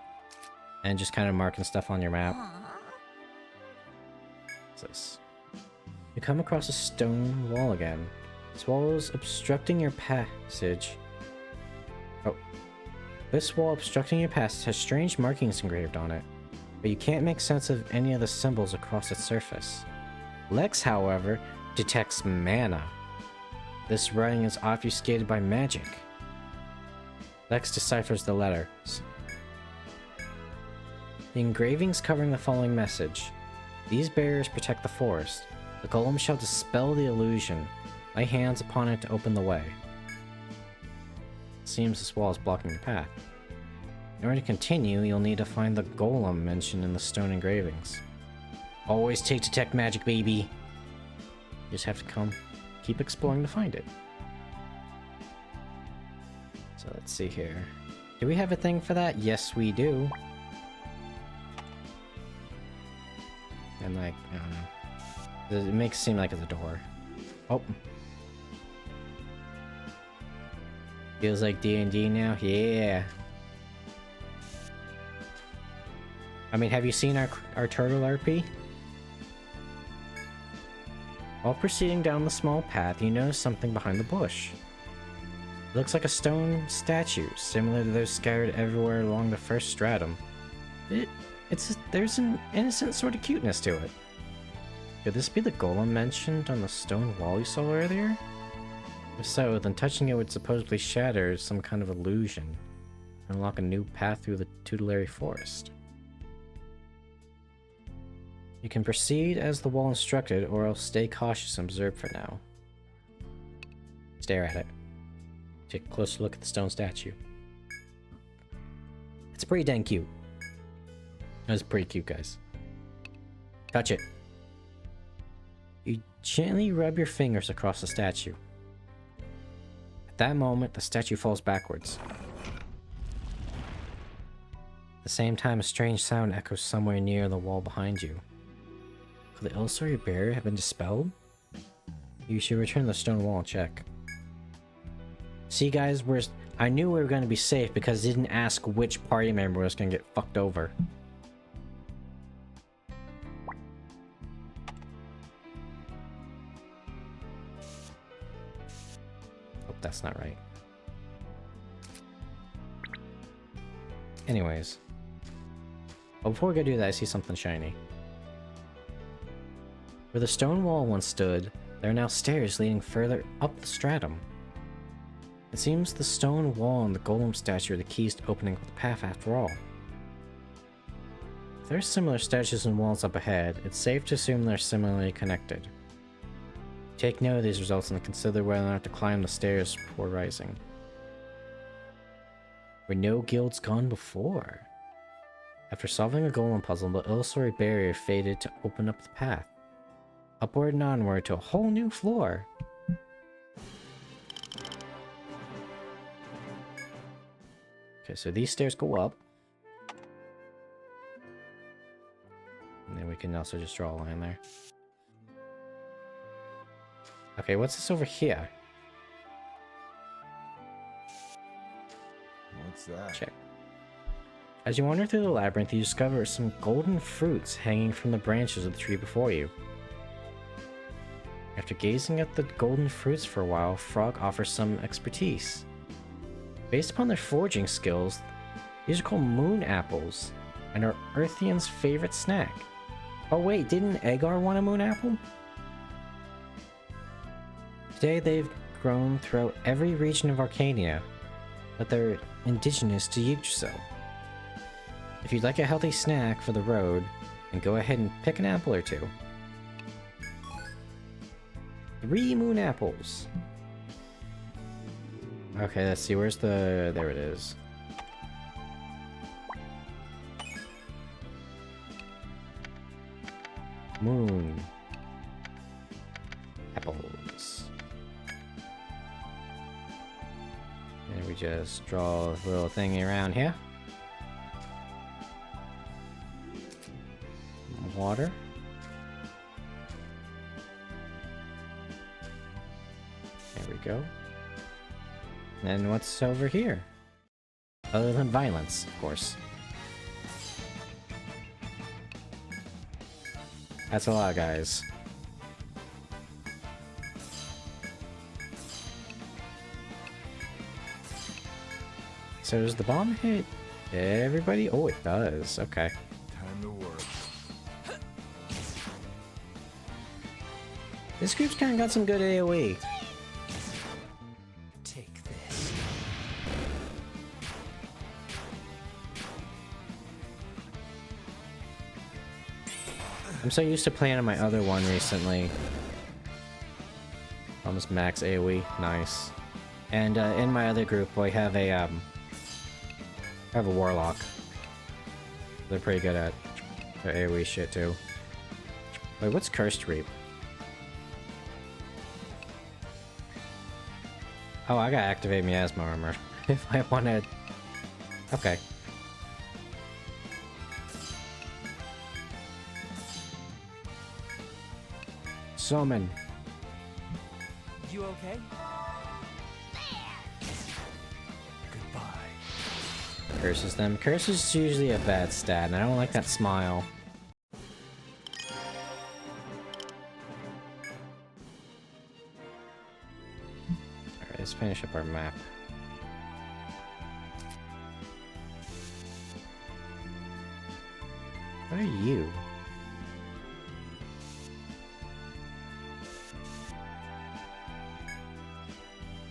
and just kind of marking stuff on your map. What's this? You come across a stone wall again. This wall is obstructing your passage. Oh. This wall obstructing your passage has strange markings engraved on it, but you can't make sense of any of the symbols across its surface. Lex, however, detects mana. This writing is obfuscated by magic. Lex deciphers the letters. The engravings covering the following message. These barriers protect the forest. The golem shall dispel the illusion. Lay hands upon it to open the way. It seems this wall is blocking your path. In order to continue, you'll need to find the golem mentioned in the stone engravings. Always take detect magic, baby! You just have to keep exploring to find it. So let's see here. Do we have a thing for that? Yes, we do. And like, I don't know. It makes it seem like it's a door. Oh. Feels like D&D now? Yeah. I mean, have you seen our turtle RP? While proceeding down the small path, you notice something behind the bush. It looks like a stone statue, similar to those scattered everywhere along the first stratum. There's an innocent sort of cuteness to it. Could this be the golem mentioned on the stone wall you saw earlier? If so, then touching it would supposedly shatter some kind of illusion and unlock a new path through the tutelary forest. You can proceed as the wall instructed, or else stay cautious and observe for now. Stare at it. Take a closer look at the stone statue. It's pretty dang cute. That's pretty cute, guys. Touch it. You gently rub your fingers across the statue. At that moment, the statue falls backwards. At the same time, a strange sound echoes somewhere near the wall behind you. Could the illusory barrier have been dispelled? You should return to the stone wall and check. See, guys, I knew we were going to be safe because it didn't ask which party member was going to get fucked over. Oh, that's not right. Anyways. But before we go do that, I see something shiny. Where the stone wall once stood, there are now stairs leading further up the stratum. It seems the stone wall and the golem statue are the keys to opening up the path after all. If there are similar statues and walls up ahead, it's safe to assume they're similarly connected. Take note of these results and consider whether or not to climb the stairs before rising. Were no guilds gone before? After solving a golem puzzle, the illusory barrier faded to open up the path. Upward and onward to a whole new floor. Okay, so these stairs go up. And then we can also just draw a line there. Okay, what's this over here? What's that? Check. As you wander through the labyrinth, you discover some golden fruits hanging from the branches of the tree before you. After gazing at the golden fruits for a while, Phrog offers some expertise. Based upon their foraging skills, these are called moon apples, and are Earthian's favorite snack. Oh wait, didn't Agar want a moon apple? Today they've grown throughout every region of Arcania, but they're indigenous to Yugioh. If you'd like a healthy snack for the road, then go ahead and pick an apple or two. 3 moon apples. Okay, let's see, where's the... there it is. Moon apples. And we just draw a little thingy around here. Water. There we go. And what's over here? Other than violence, of course. That's a lot, guys. So does the bomb hit everybody? Oh, it does. Okay. Time to work. This group's kind of got some good AoE. Take this. I'm so used to playing on my other one recently. Almost max AoE, nice. And in my other group, I have a warlock. They're pretty good at their AoE shit too. Wait, what's Cursed Reap? Oh, I gotta activate Miasma Armor if I wanna. Okay. Summon. You okay? Goodbye. Curses them. Curse is usually a bad stat, and I don't like that smile. Alright, let's finish up our map. What are you?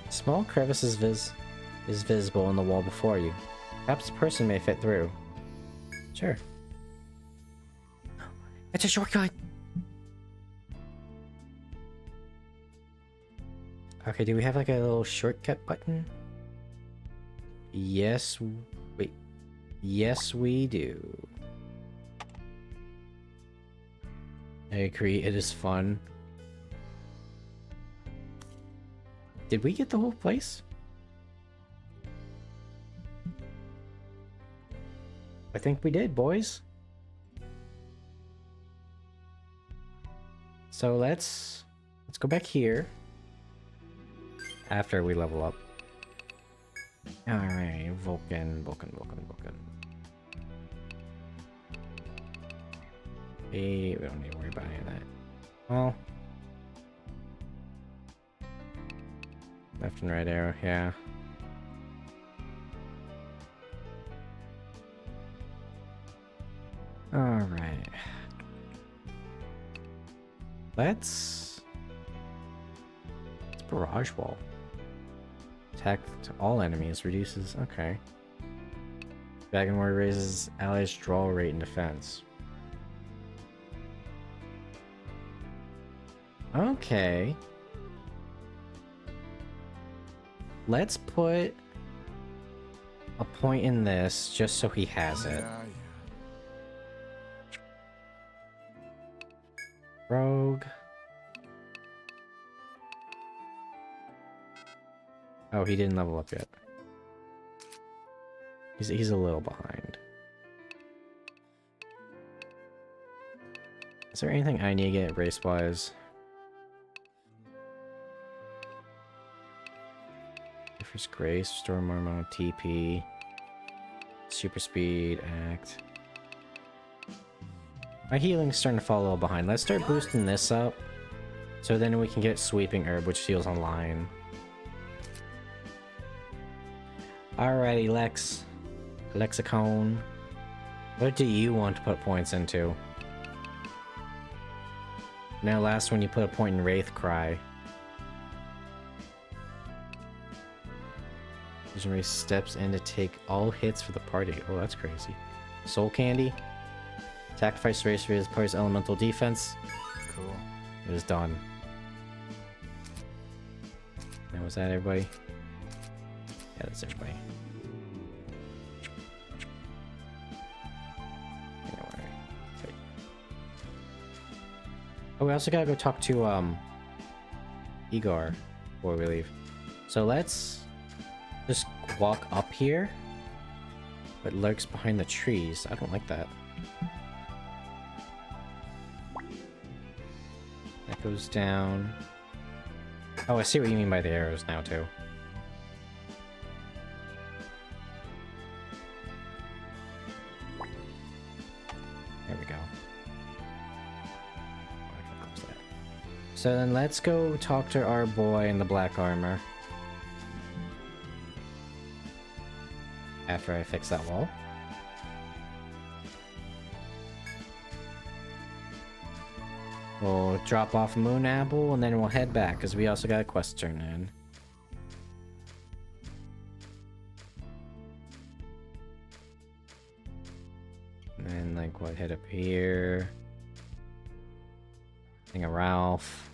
Small crevice is visible in the wall before you. Perhaps a person may fit through. Sure. It's a shortcut! Okay, do we have like a little shortcut button? Yes, wait. Yes, we do. I agree, it is fun. Did we get the whole place? I think we did, boys. So let's go back here. After we level up. Alright, Vulcan. Hey, we don't need to worry about any of that. Well. Left and right arrow, yeah. Alright. Let's Barrage Wall. Attack to all enemies reduces. Okay. Dragon Ward raises allies' draw rate and defense. Okay. Let's put a point in this just so he has it. Yeah. Phrog. Oh, he didn't level up yet. He's a little behind. Is there anything I need to get race-wise? Differs Grace, Storm Armor, TP, Super Speed, Act. My healing's starting to fall a little behind. Let's start boosting this up, so then we can get Sweeping Herb, which heals online. Alrighty, Lexicon. What do you want to put points into? Now, last one you put a point in Wraith Cry. Legendary steps in to take all hits for the party. Oh, that's crazy. Soul Candy. Sacrifice race for his party's elemental defense. Cool. It is done. Now, was that everybody? Yeah, that's everybody. Okay. Oh, we also gotta go talk to Igor before we leave. So let's just walk up here. But lurks behind the trees. I don't like that. That goes down. Oh, I see what you mean by the arrows now, too. There we go. Oh, I can close that. So then let's go talk to our boy in the black armor. After I fix that wall. We'll drop off Moon Apple and then we'll head back because we also got a quest to turn in. And then, like, what, head up here. Thing of Ralph.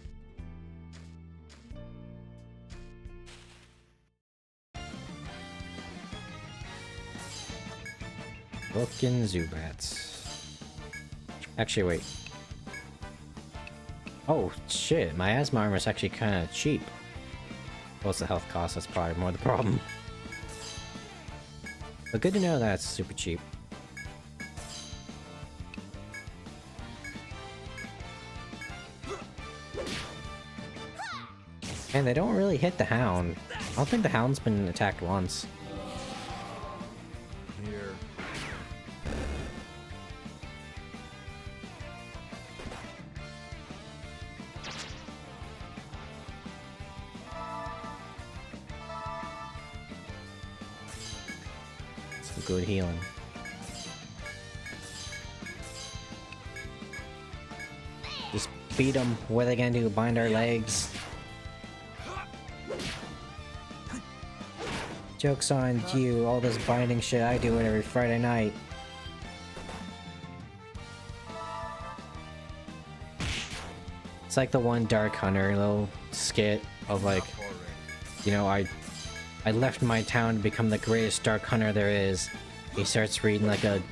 Looking Zubats. Actually, wait. Oh, shit. My asthma armor is actually kind of cheap. What's the health cost? That's probably more the problem. But good to know that it's super cheap. And they don't really hit the hound. I don't think the hound's been attacked once. Here. Some good healing. Just beat them. What are they gonna do? Bind our legs? Joke's on you, all this binding shit, I do it every Friday night. It's like the one Dark Hunter little skit of like, you know, I left my town to become the greatest Dark Hunter there is. He starts reading like a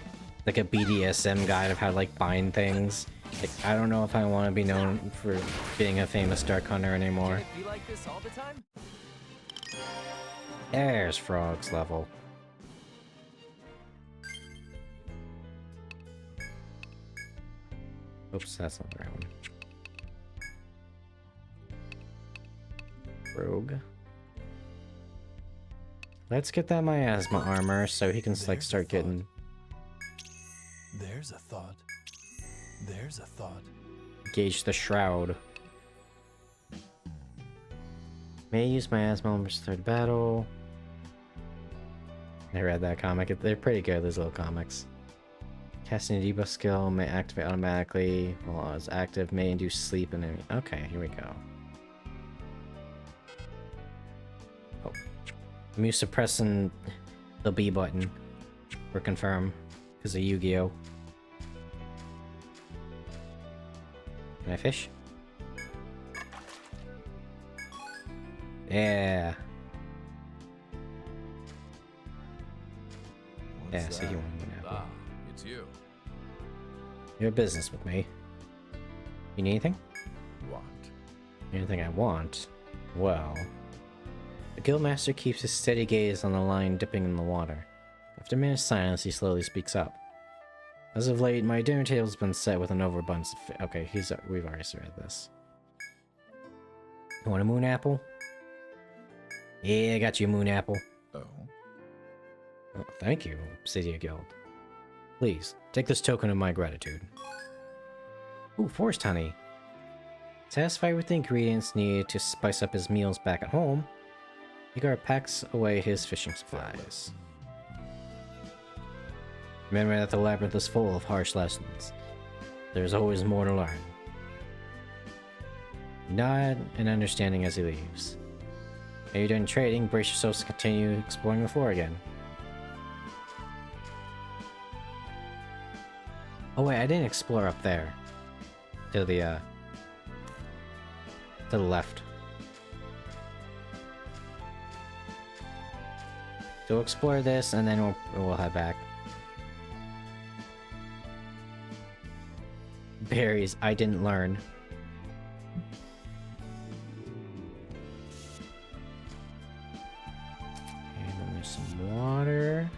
BDSM guide of how to like bind things. Like, I don't know if I want to be known for being a famous Dark Hunter anymore. Can it be like this all the time? There's Phrog's level. Oops, that's not the right one. Rogue. Let's get that miasma armor so he can like start getting. There's a thought. There's a thought. Gauge the shroud. May use miasma armor to start battle. I read that comic. They're pretty good, those little comics. Casting a debuff skill may activate automatically while it's active. May induce sleep and enemy. Okay, here we go. Oh, I'm used to pressing the B button for confirm because of Yugioh. Can I fish? Yeah. Yeah, so you want an apple. Ah, it's you. You have business with me. You need anything? What? Anything I want? Well... The guildmaster keeps his steady gaze on the line dipping in the water. After a minute's silence, he slowly speaks up. As of late, my dinner table's been set with an overabundance of okay, we've already read this. You want a moon apple? Yeah, I got you a moon apple. Oh. Oh, thank you, Obsidia Guild. Please, take this token of my gratitude. Ooh, forest honey. Satisfied with the ingredients needed to spice up his meals back at home, Igor packs away his fishing supplies. Remember that the labyrinth is full of harsh lessons. There's always more to learn. Nod in understanding as he leaves. Are you done trading? Brace yourselves to continue exploring the floor again. Oh wait, I didn't explore up there. To the left. So we'll explore this and then we'll head back. Berries, I didn't learn. And then there's some water.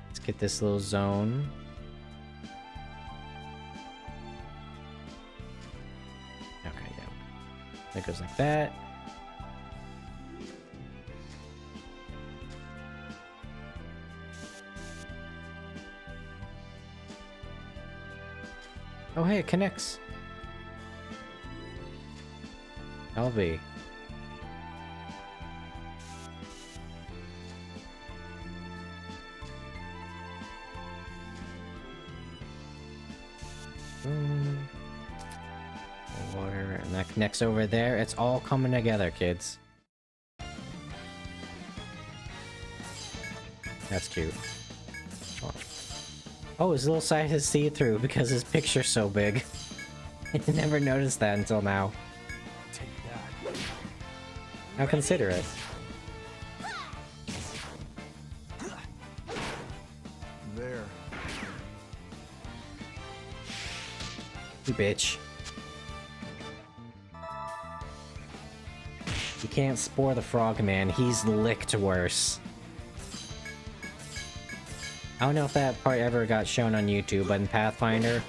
Let's get this little zone. Okay, yeah. That goes like that. Oh hey, it connects. LV. Water, and that connects over there. It's all coming together, kids. That's cute. Oh, his little side is see-through because his picture's so big. I never noticed that until now. Take that. How considerate. There. You bitch. You can't spore the frog man, he's licked worse. I don't know if that part ever got shown on YouTube, but in Pathfinder,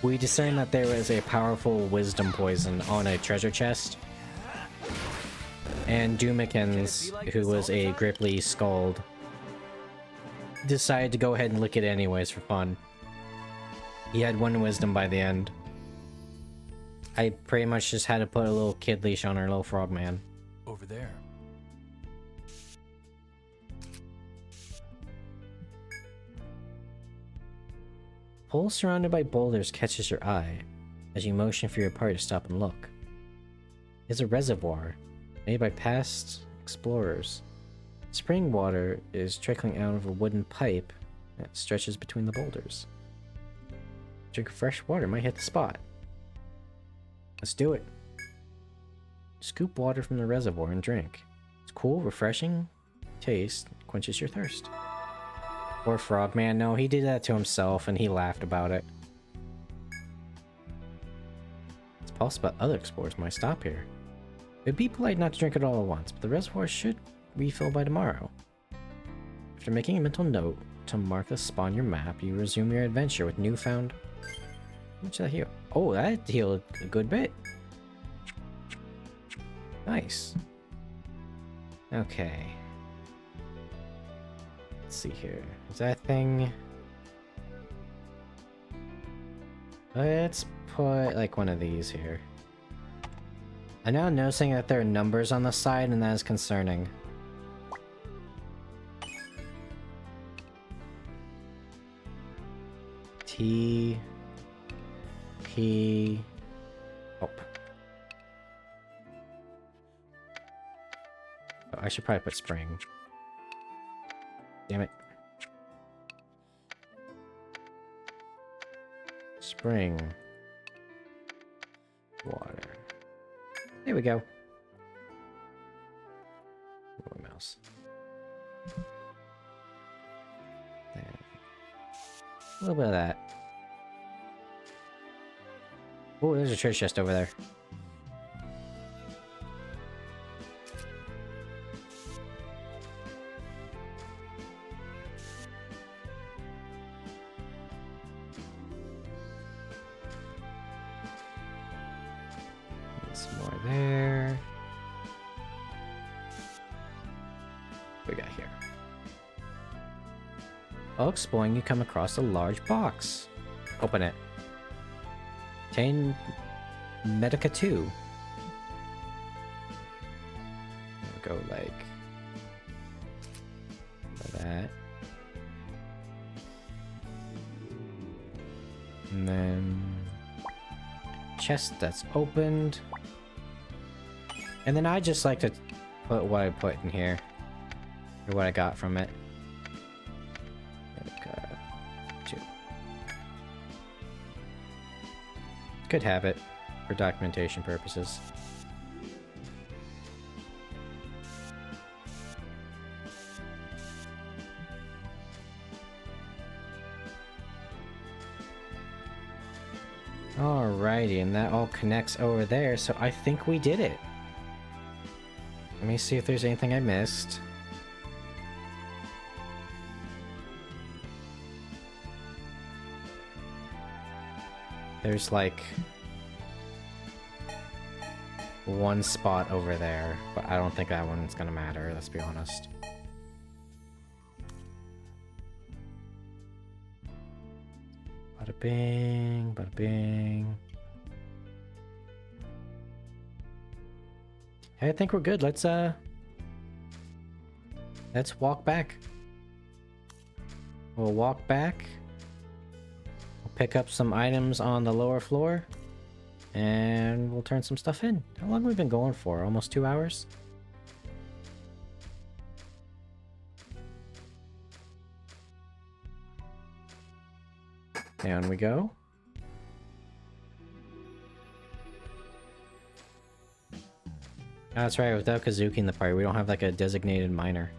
we discerned that there was a powerful wisdom poison on a treasure chest. And Doomikins, who was a Gripply Skald, decided to go ahead and lick it anyways for fun. He had 1 wisdom by the end. I pretty much just had to put a little kid leash on our little frogman. Over there. Hole surrounded by boulders catches your eye as you motion for your party to stop and look. It's a reservoir made by past explorers. Spring water is trickling out of a wooden pipe that stretches between the boulders. Drink fresh water might hit the spot. Let's do it. Scoop water from the reservoir and drink. It's cool, refreshing taste, quenches your thirst. Poor Frogman, no, he did that to himself and he laughed about it. It's possible that other explorers might stop here. It'd be polite not to drink it all at once, but the reservoir should refill by tomorrow. After making a mental note to mark the spot on your map, you resume your adventure with newfound... How much did that heal? Oh, that healed a good bit. Nice. Okay. Let's see here. Is that thing... Let's put like one of these here. I'm now noticing that there are numbers on the side and that is concerning. T... P... Oh. Oh, I should probably put spring. Damn it. Spring. Water. There we go. More mouse. There. A little bit of that. Oh, there's a treasure chest over there. Some more there. What we got here? While exploring, you come across a large box. Open it. Contain Medica 2. We'll go like that. And then chest that's opened. And then I just like to put what I put in here. Or what I got from it. Medica 2. Good habit for documentation purposes. Alrighty, and that all connects over there, so I think we did it. Let me see if there's anything I missed. There's like one spot over there, but I don't think that one's gonna matter, let's be honest. Bada bing, bada bing. Hey, I think we're good. Let's walk back. We'll walk back. Pick up some items on the lower floor and we'll turn some stuff in. How long have we been going for? Almost 2 hours? Down we go. Oh, that's right, without Kazuki in the party, we don't have like a designated miner.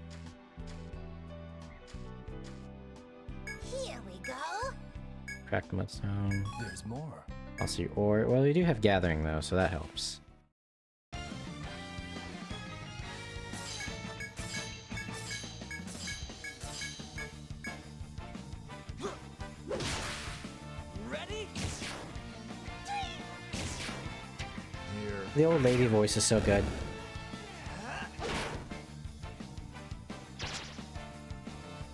Here we go. Crack the mudstone. There's more. I'll see ore. Well, we do have gathering though, so that helps. Ready? Here. The old lady voice is so good.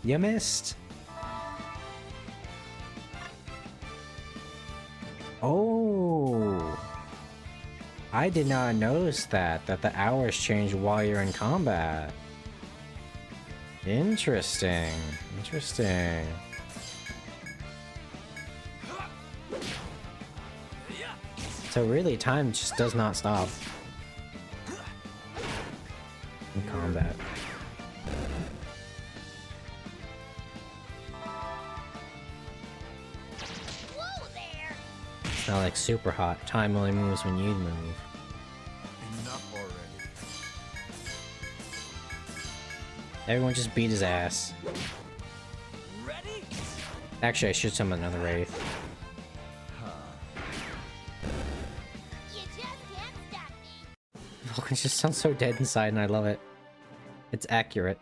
You missed. Oh, I did not notice that the hours change while you're in combat. Interesting. Interesting. So really, time just does not stop in combat. Whoa there. It's not like super hot. Time only moves when you move. Enough already. Everyone just beat his ass. Ready? Actually, I should summon another Wraith. You just can't stop me. Vulcan just sounds so dead inside, and I love it. It's accurate.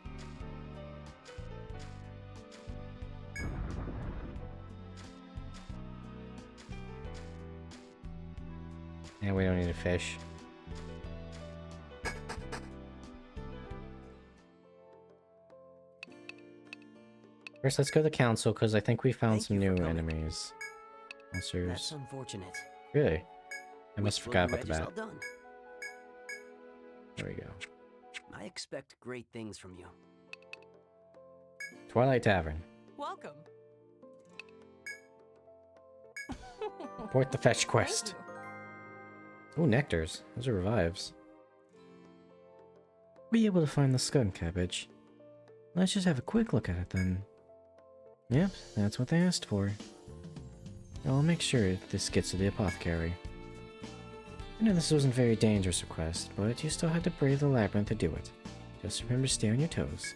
And we don't need a fish. First, let's go to the council, because I think we found Thank some you new for coming. enemies. That's Monsters. unfortunate. Really? I must have Wishful forgot about the red is bat. all done. There we go. I expect great things from you. Twilight Tavern. Welcome. Report the fetch quest. Oh, nectars. Those are revives. Were you able to find the skunk cabbage? Let's just have a quick look at it then. Yep, that's what they asked for. I'll make sure this gets to the apothecary. I know this wasn't a very dangerous request, but you still had to brave the labyrinth to do it. Just remember to stay on your toes.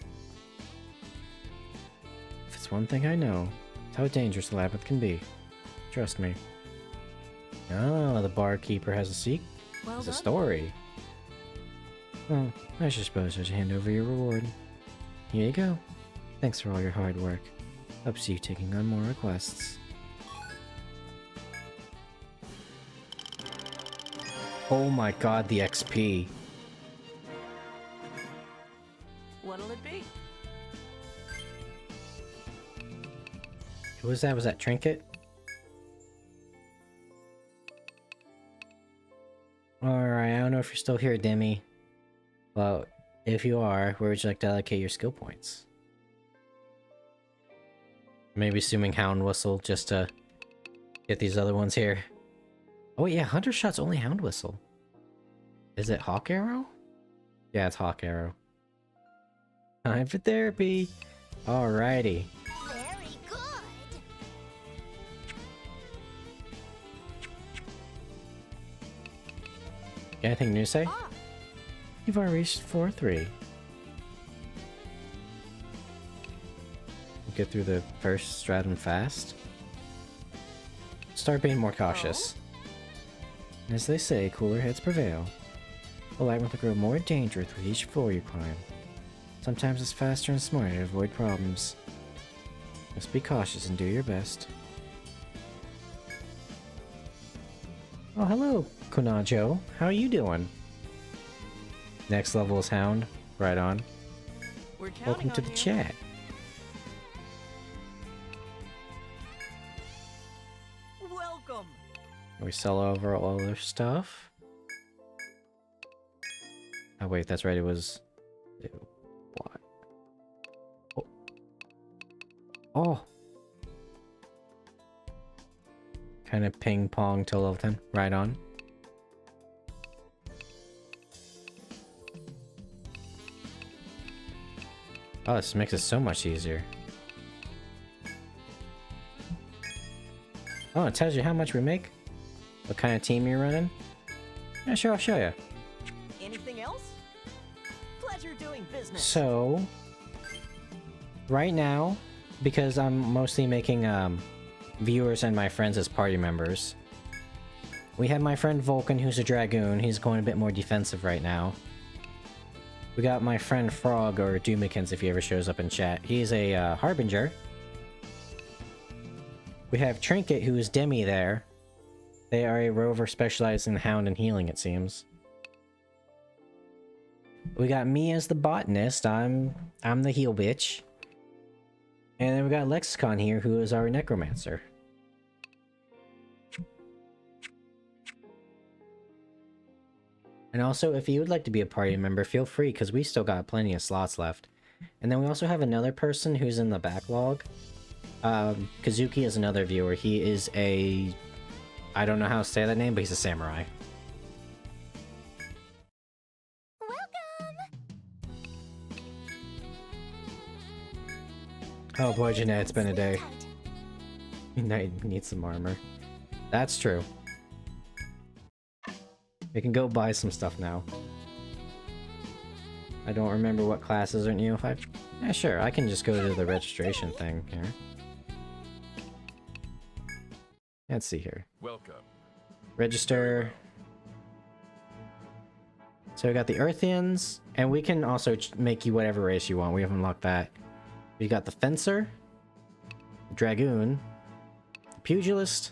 If it's one thing I know, it's how dangerous the labyrinth can be. Trust me. Oh, the barkeeper has a Well has a done. story. Well, I suppose I should hand over your reward. Here you go. Thanks for all your hard work. Hope to see you taking on more requests. Oh my god, the XP. What'll it be? Who was that? Was that Trinket? Alright, I don't know if you're still here, Demi. Well, if you are, where would you like to allocate your skill points? Maybe assuming Hound Whistle just to get these other ones here. Oh yeah, Hunter Shot's only Hound Whistle. Is it Hawk Arrow? Yeah, it's Hawk Arrow. Time for therapy. Alrighty. Very good. Got anything new to say? Ah, You've already reached 4-3. Get through the first stratum fast. Start being more cautious. As they say, cooler heads prevail. The labyrinth will grow more dangerous with each floor you climb. Sometimes it's faster and smarter to avoid problems. Just be cautious and do your best. Oh, hello, Kunajo. How are you doing? Next level is Hound. Right on. we're counting Welcome to on the you. chat. Welcome. We sell over all their stuff. Oh wait, that's right, it was... What? Oh. Oh! Kind of ping pong till level 10. Right on. Oh, this makes it so much easier. Oh, it tells you how much we make? What kind of team you're running? Yeah, sure, I'll show you. Anything else? Pleasure doing business. So, right now, because I'm mostly making viewers and my friends as party members, we have my friend Vulcan, who's a Dragoon. He's going a bit more defensive right now. We got my friend Phrog, or Doomikins if he ever shows up in chat. He's a Harbinger. We have Trinket, who is Demi there. They are a rover specialized in hound and healing, it seems. We got me as the botanist. I'm the heal bitch. And then we got Lexicon here, who is our necromancer. And also, if you would like to be a party member, feel free, because we still got plenty of slots left. And then we also have another person who's in the backlog. Kazuki is another viewer. He is a... I don't know how to say that name, but he's a samurai. Oh boy, Jeanette, it's been a day. You need some armor. That's true. We can go buy some stuff now. I don't remember what classes are new. If I... Yeah, sure, I can just go to the registration thing here. Let's see here. Welcome. Register. So we got the Earthians, and we can also make you whatever race you want. We haven't unlocked that. We got the Fencer, the Dragoon, the Pugilist,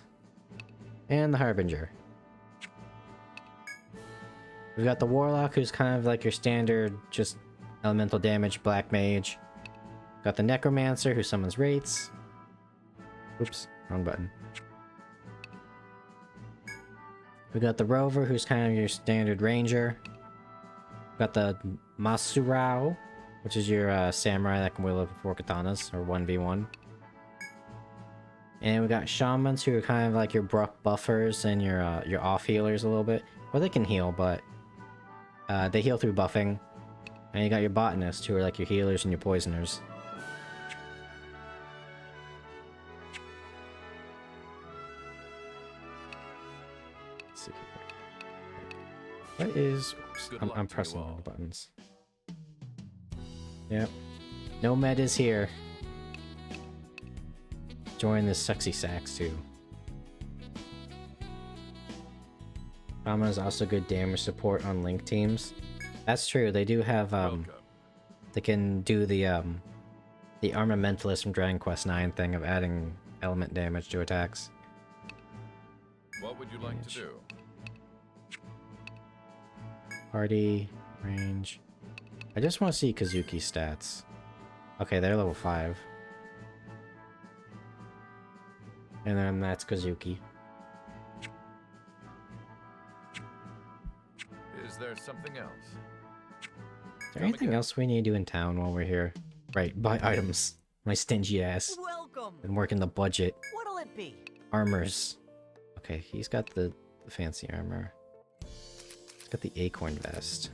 and the Harbinger. We've got the Warlock, who's kind of like your standard, just elemental damage, black mage. Got the Necromancer, who summons wraiths. Oops, wrong button. We got the Rover, who's kind of your standard ranger. Got the Masurao, which is your samurai that can wield up 4 katanas, or 1v1. And we got Shamans, who are kind of like your buffers and your off healers a little bit. Well, they can heal, but they heal through buffing. And you got your Botanists, who are like your healers and your poisoners. Let's see here. What is... I'm pressing all the buttons. Yep. Nomad is here. Join the sexy sax too. Rama is also good damage support on link teams. That's true. They do have they can do the Armamentalist from Dragon Quest IX thing of adding element damage to attacks. What would you like to do? Party range. I just want to see Kazuki's stats. Okay, they're level 5. And then that's Kazuki. Is there something else? Is there anything else we need to do in town while we're here? Right, buy items. My stingy ass. Welcome. Been working the budget. What'll it be? Armors. Okay, he's got the fancy armor. He's got the acorn vest.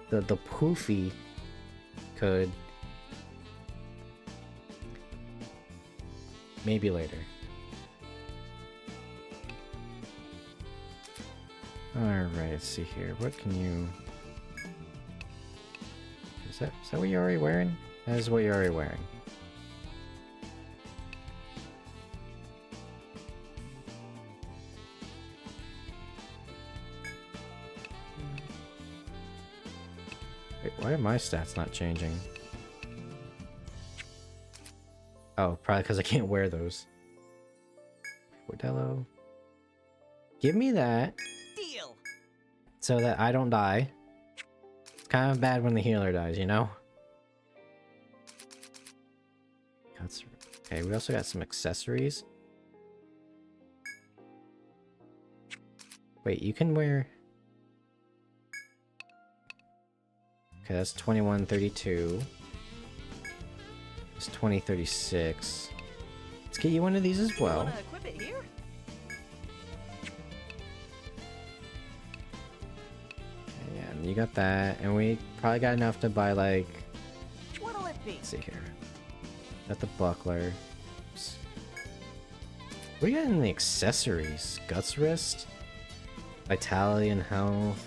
The poofy could... Maybe later. Alright, let's see here. What can you... Is that what you're already wearing? That is what you're already wearing. Wait, why are my stats not changing? Oh, probably because I can't wear those. Bordello. Give me that. Deal. So that I don't die. It's kind of bad when the healer dies, you know? Okay, we also got some accessories. Wait, you can wear... Okay, that's 2132. It's 2036. Let's get you one of these as well. Wanna equip it here? Yeah, and you got that, and we probably got enough to buy like... What'll it be? Let's see here. Got the buckler. What do you got in the accessories? Guts wrist? Vitality and health.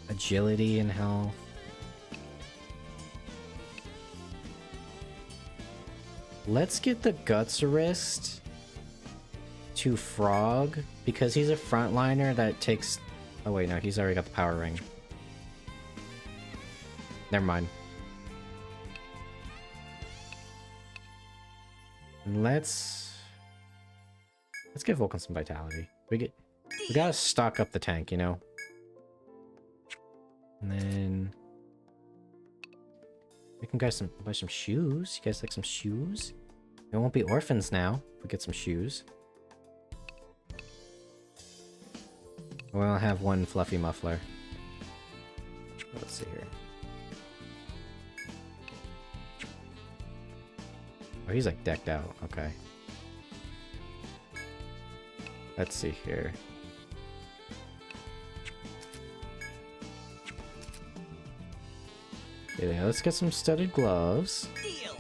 Agility and health. Let's get the guts wrist to Phrog, because he's a frontliner that takes... Oh wait, no, he's already got the power ring. Never mind. And let's give Vulcan some vitality. We gotta stock up the tank, you know? And then we can buy some shoes. You guys like some shoes? They won't be orphans now if we get some shoes. We'll have one fluffy muffler. Let's see here. Oh, he's like decked out. Okay. Let's see here. Okay, let's get some studded gloves. Deal.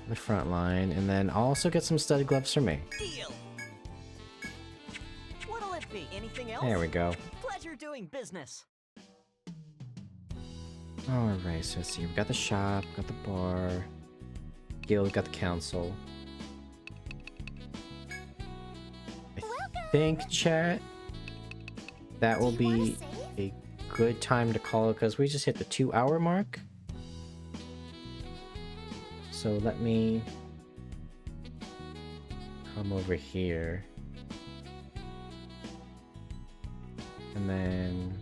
The front line, and then I'll also get some studded gloves for me. Deal. What'll it be? Anything else? There we go. Pleasure doing business. Alright, so let's see. We got the shop, got the bar, guild, got the council. I think, chat, that will be a good time to call it, because we just hit the 2-hour mark. So let me come over here. And then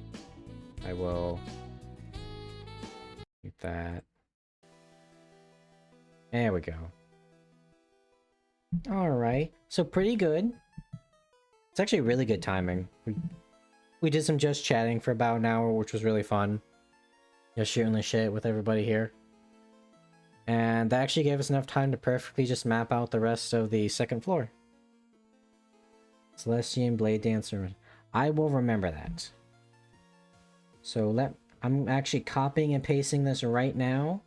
I will get that. There we go. Alright, so pretty good. It's actually really good timing. We did some just chatting for about an hour, which was really fun. Just shooting the shit with everybody here. And that actually gave us enough time to perfectly just map out the rest of the second floor. Celestian Blade Dancer. I will remember that. So I'm actually copying and pasting this right now.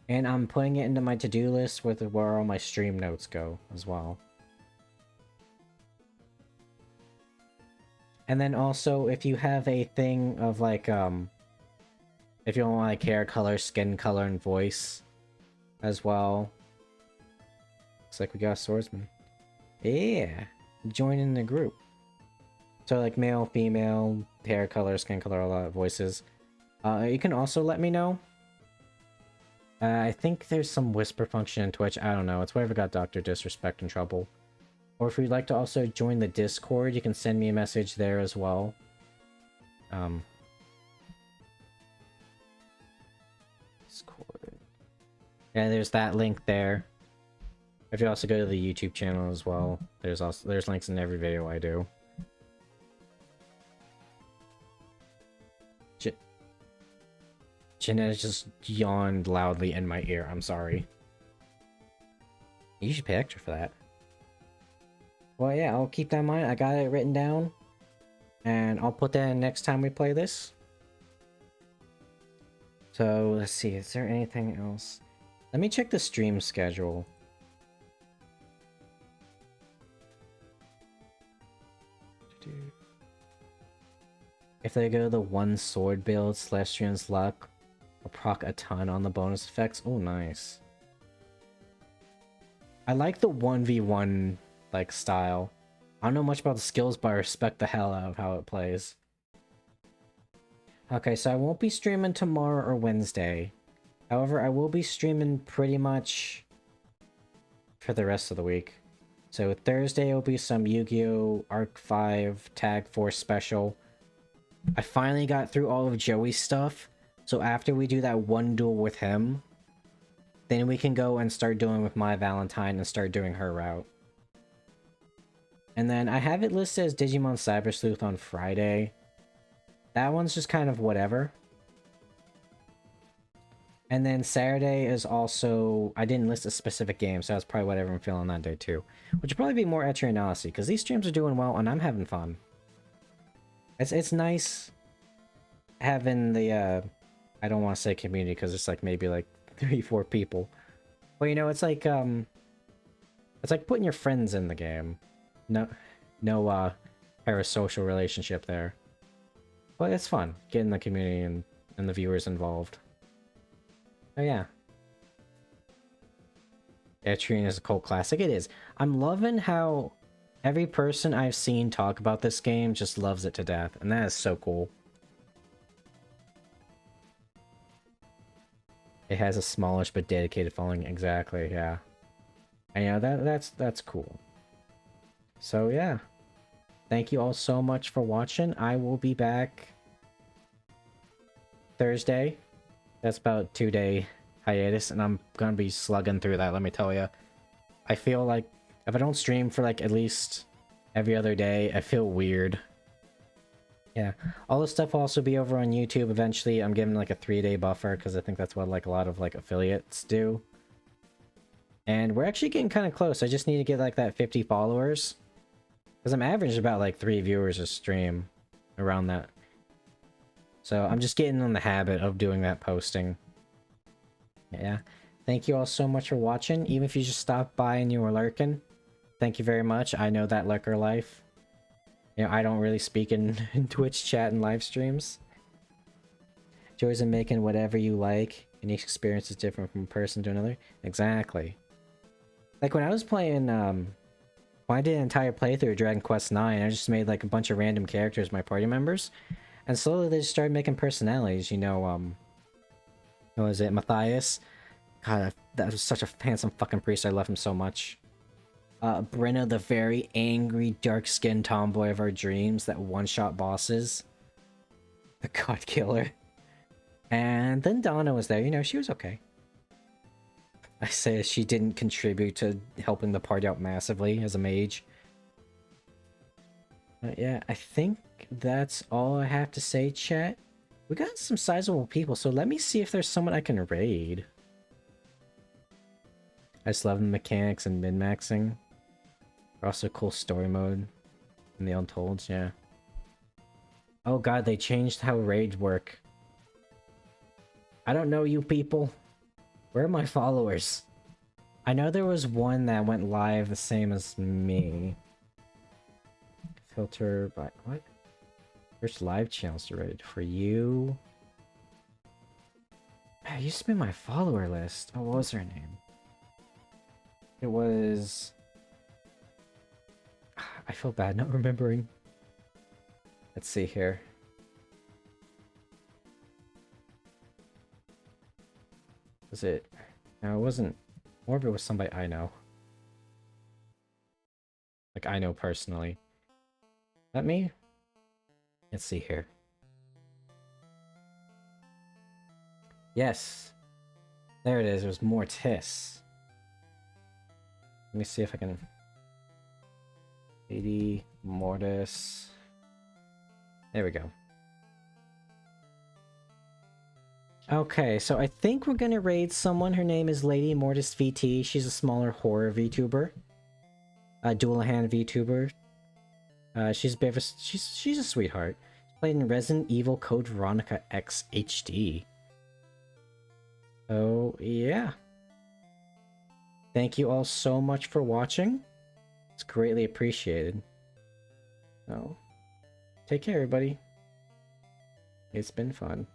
And I'm putting it into my to-do list with where all my stream notes go as well. And then also, if you have a thing of like, if you don't want like hair color, skin color, and voice as well. Looks like we got a swordsman. Yeah, join in the group. So like male, female, hair color, skin color, a lot of voices. You can also let me know. I think there's some whisper function in Twitch. I don't know. It's whatever got Dr. Disrespect in trouble. Or if you'd like to also join the Discord, you can send me a message there as well. Discord. Yeah, there's that link there. If you also go to the YouTube channel as well, there's links in every video I do. Jeanette just yawned loudly in my ear. I'm sorry. You should pay extra for that. Well, yeah, I'll keep that in mind. I got it written down. And I'll put that in next time we play this. So, let's see. Is there anything else? Let me check the stream schedule. If they go the one sword build, Celestian's Luck will proc a ton on the bonus effects. Oh, nice. I like the 1v1 like style. I don't know much about the skills, but I respect the hell out of how it plays. Okay, so I won't be streaming tomorrow or Wednesday. However, I will be streaming pretty much for the rest of the week. So Thursday will be some Yu-Gi-Oh! Arc 5 Tag Force special. I finally got through all of Joey's stuff. So after we do that one duel with him, then we can go and start doing with my Valentine and start doing her route. And then I have it listed as Digimon Cyber Sleuth on Friday. That one's just kind of whatever. And then Saturday is also... I didn't list a specific game, so that's probably whatever I'm feeling that day too. Which will probably be more Etcher Analysis, because these streams are doing well and I'm having fun. It's nice having the... I don't want to say community, because it's like maybe like 3, 4 people. Well, you know, it's like putting your friends in the game. No parasocial relationship there. But it's fun, getting the community and the viewers involved. Oh yeah. Etrian is a cult classic. It is. I'm loving how every person I've seen talk about this game just loves it to death, and that is so cool. It has a smallish but dedicated following. Exactly, yeah. And yeah, that's cool. So yeah. Thank you all so much for watching. I will be back Thursday. That's about 2-day hiatus, and I'm gonna be slugging through that, let me tell you. I feel like if I don't stream for like at least every other day, I feel weird. Yeah, all this stuff will also be over on YouTube eventually. I'm giving like a 3-day buffer because I think that's what like a lot of like affiliates do. And we're actually getting kind of close. I just need to get like that 50 followers. Because I'm averaging about like 3 viewers a stream, around that. So I'm just getting in the habit of doing that posting. Yeah. Thank you all so much for watching. Even if you just stopped by and you were lurking, thank you very much. I know that lurker life. You know, I don't really speak in Twitch chat and live streams. Joys in making whatever you like, and each experience is different from person to another. Exactly. Like when I was playing, when I did an entire playthrough of Dragon Quest IX, I just made like a bunch of random characters my party members. And slowly they just started making personalities, you know, what was it, Matthias? God, that was such a handsome fucking priest, I love him so much. Brenna, the very angry, dark-skinned tomboy of our dreams that one-shot bosses. The God Killer. And then Donna was there, you know, she was okay. I say she didn't contribute to helping the party out massively as a mage. But yeah, I think that's all I have to say, chat. We got some sizable people, so let me see if there's someone I can raid. I just love the mechanics and min-maxing. Also cool story mode in the Untold, yeah. Oh god, they changed how raids work. I don't know you people. Where are my followers? I know there was one that went live the same as me. Filter by... what? There's live channels to raid. For you... it used to be my follower list. Oh, what was her name? It was... I feel bad not remembering. Let's see here. Was it... no, it wasn't... or if it was somebody I know. Like, I know personally. That me? Let's see here. Yes. There it is. It was Mortis. Let me see if I can... 80 Mortis. There we go. Okay, so I think we're gonna raid someone. Her name is Lady Mortis VT. She's a smaller horror VTuber. Dual-hand VTuber. She's a bit of a, she's a sweetheart. She played in Resident Evil Code Veronica X HD. Oh, yeah. Thank you all so much for watching. It's greatly appreciated. So, take care, everybody. It's been fun.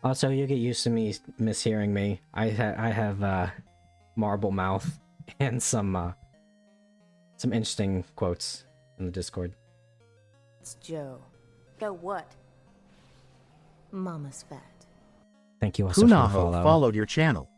Also, you get used to me mishearing me. I have marble mouth and some interesting quotes in the Discord. It's Joe. Joe what? Mama's fat. Thank you also for the Kunaho follow. followed your channel.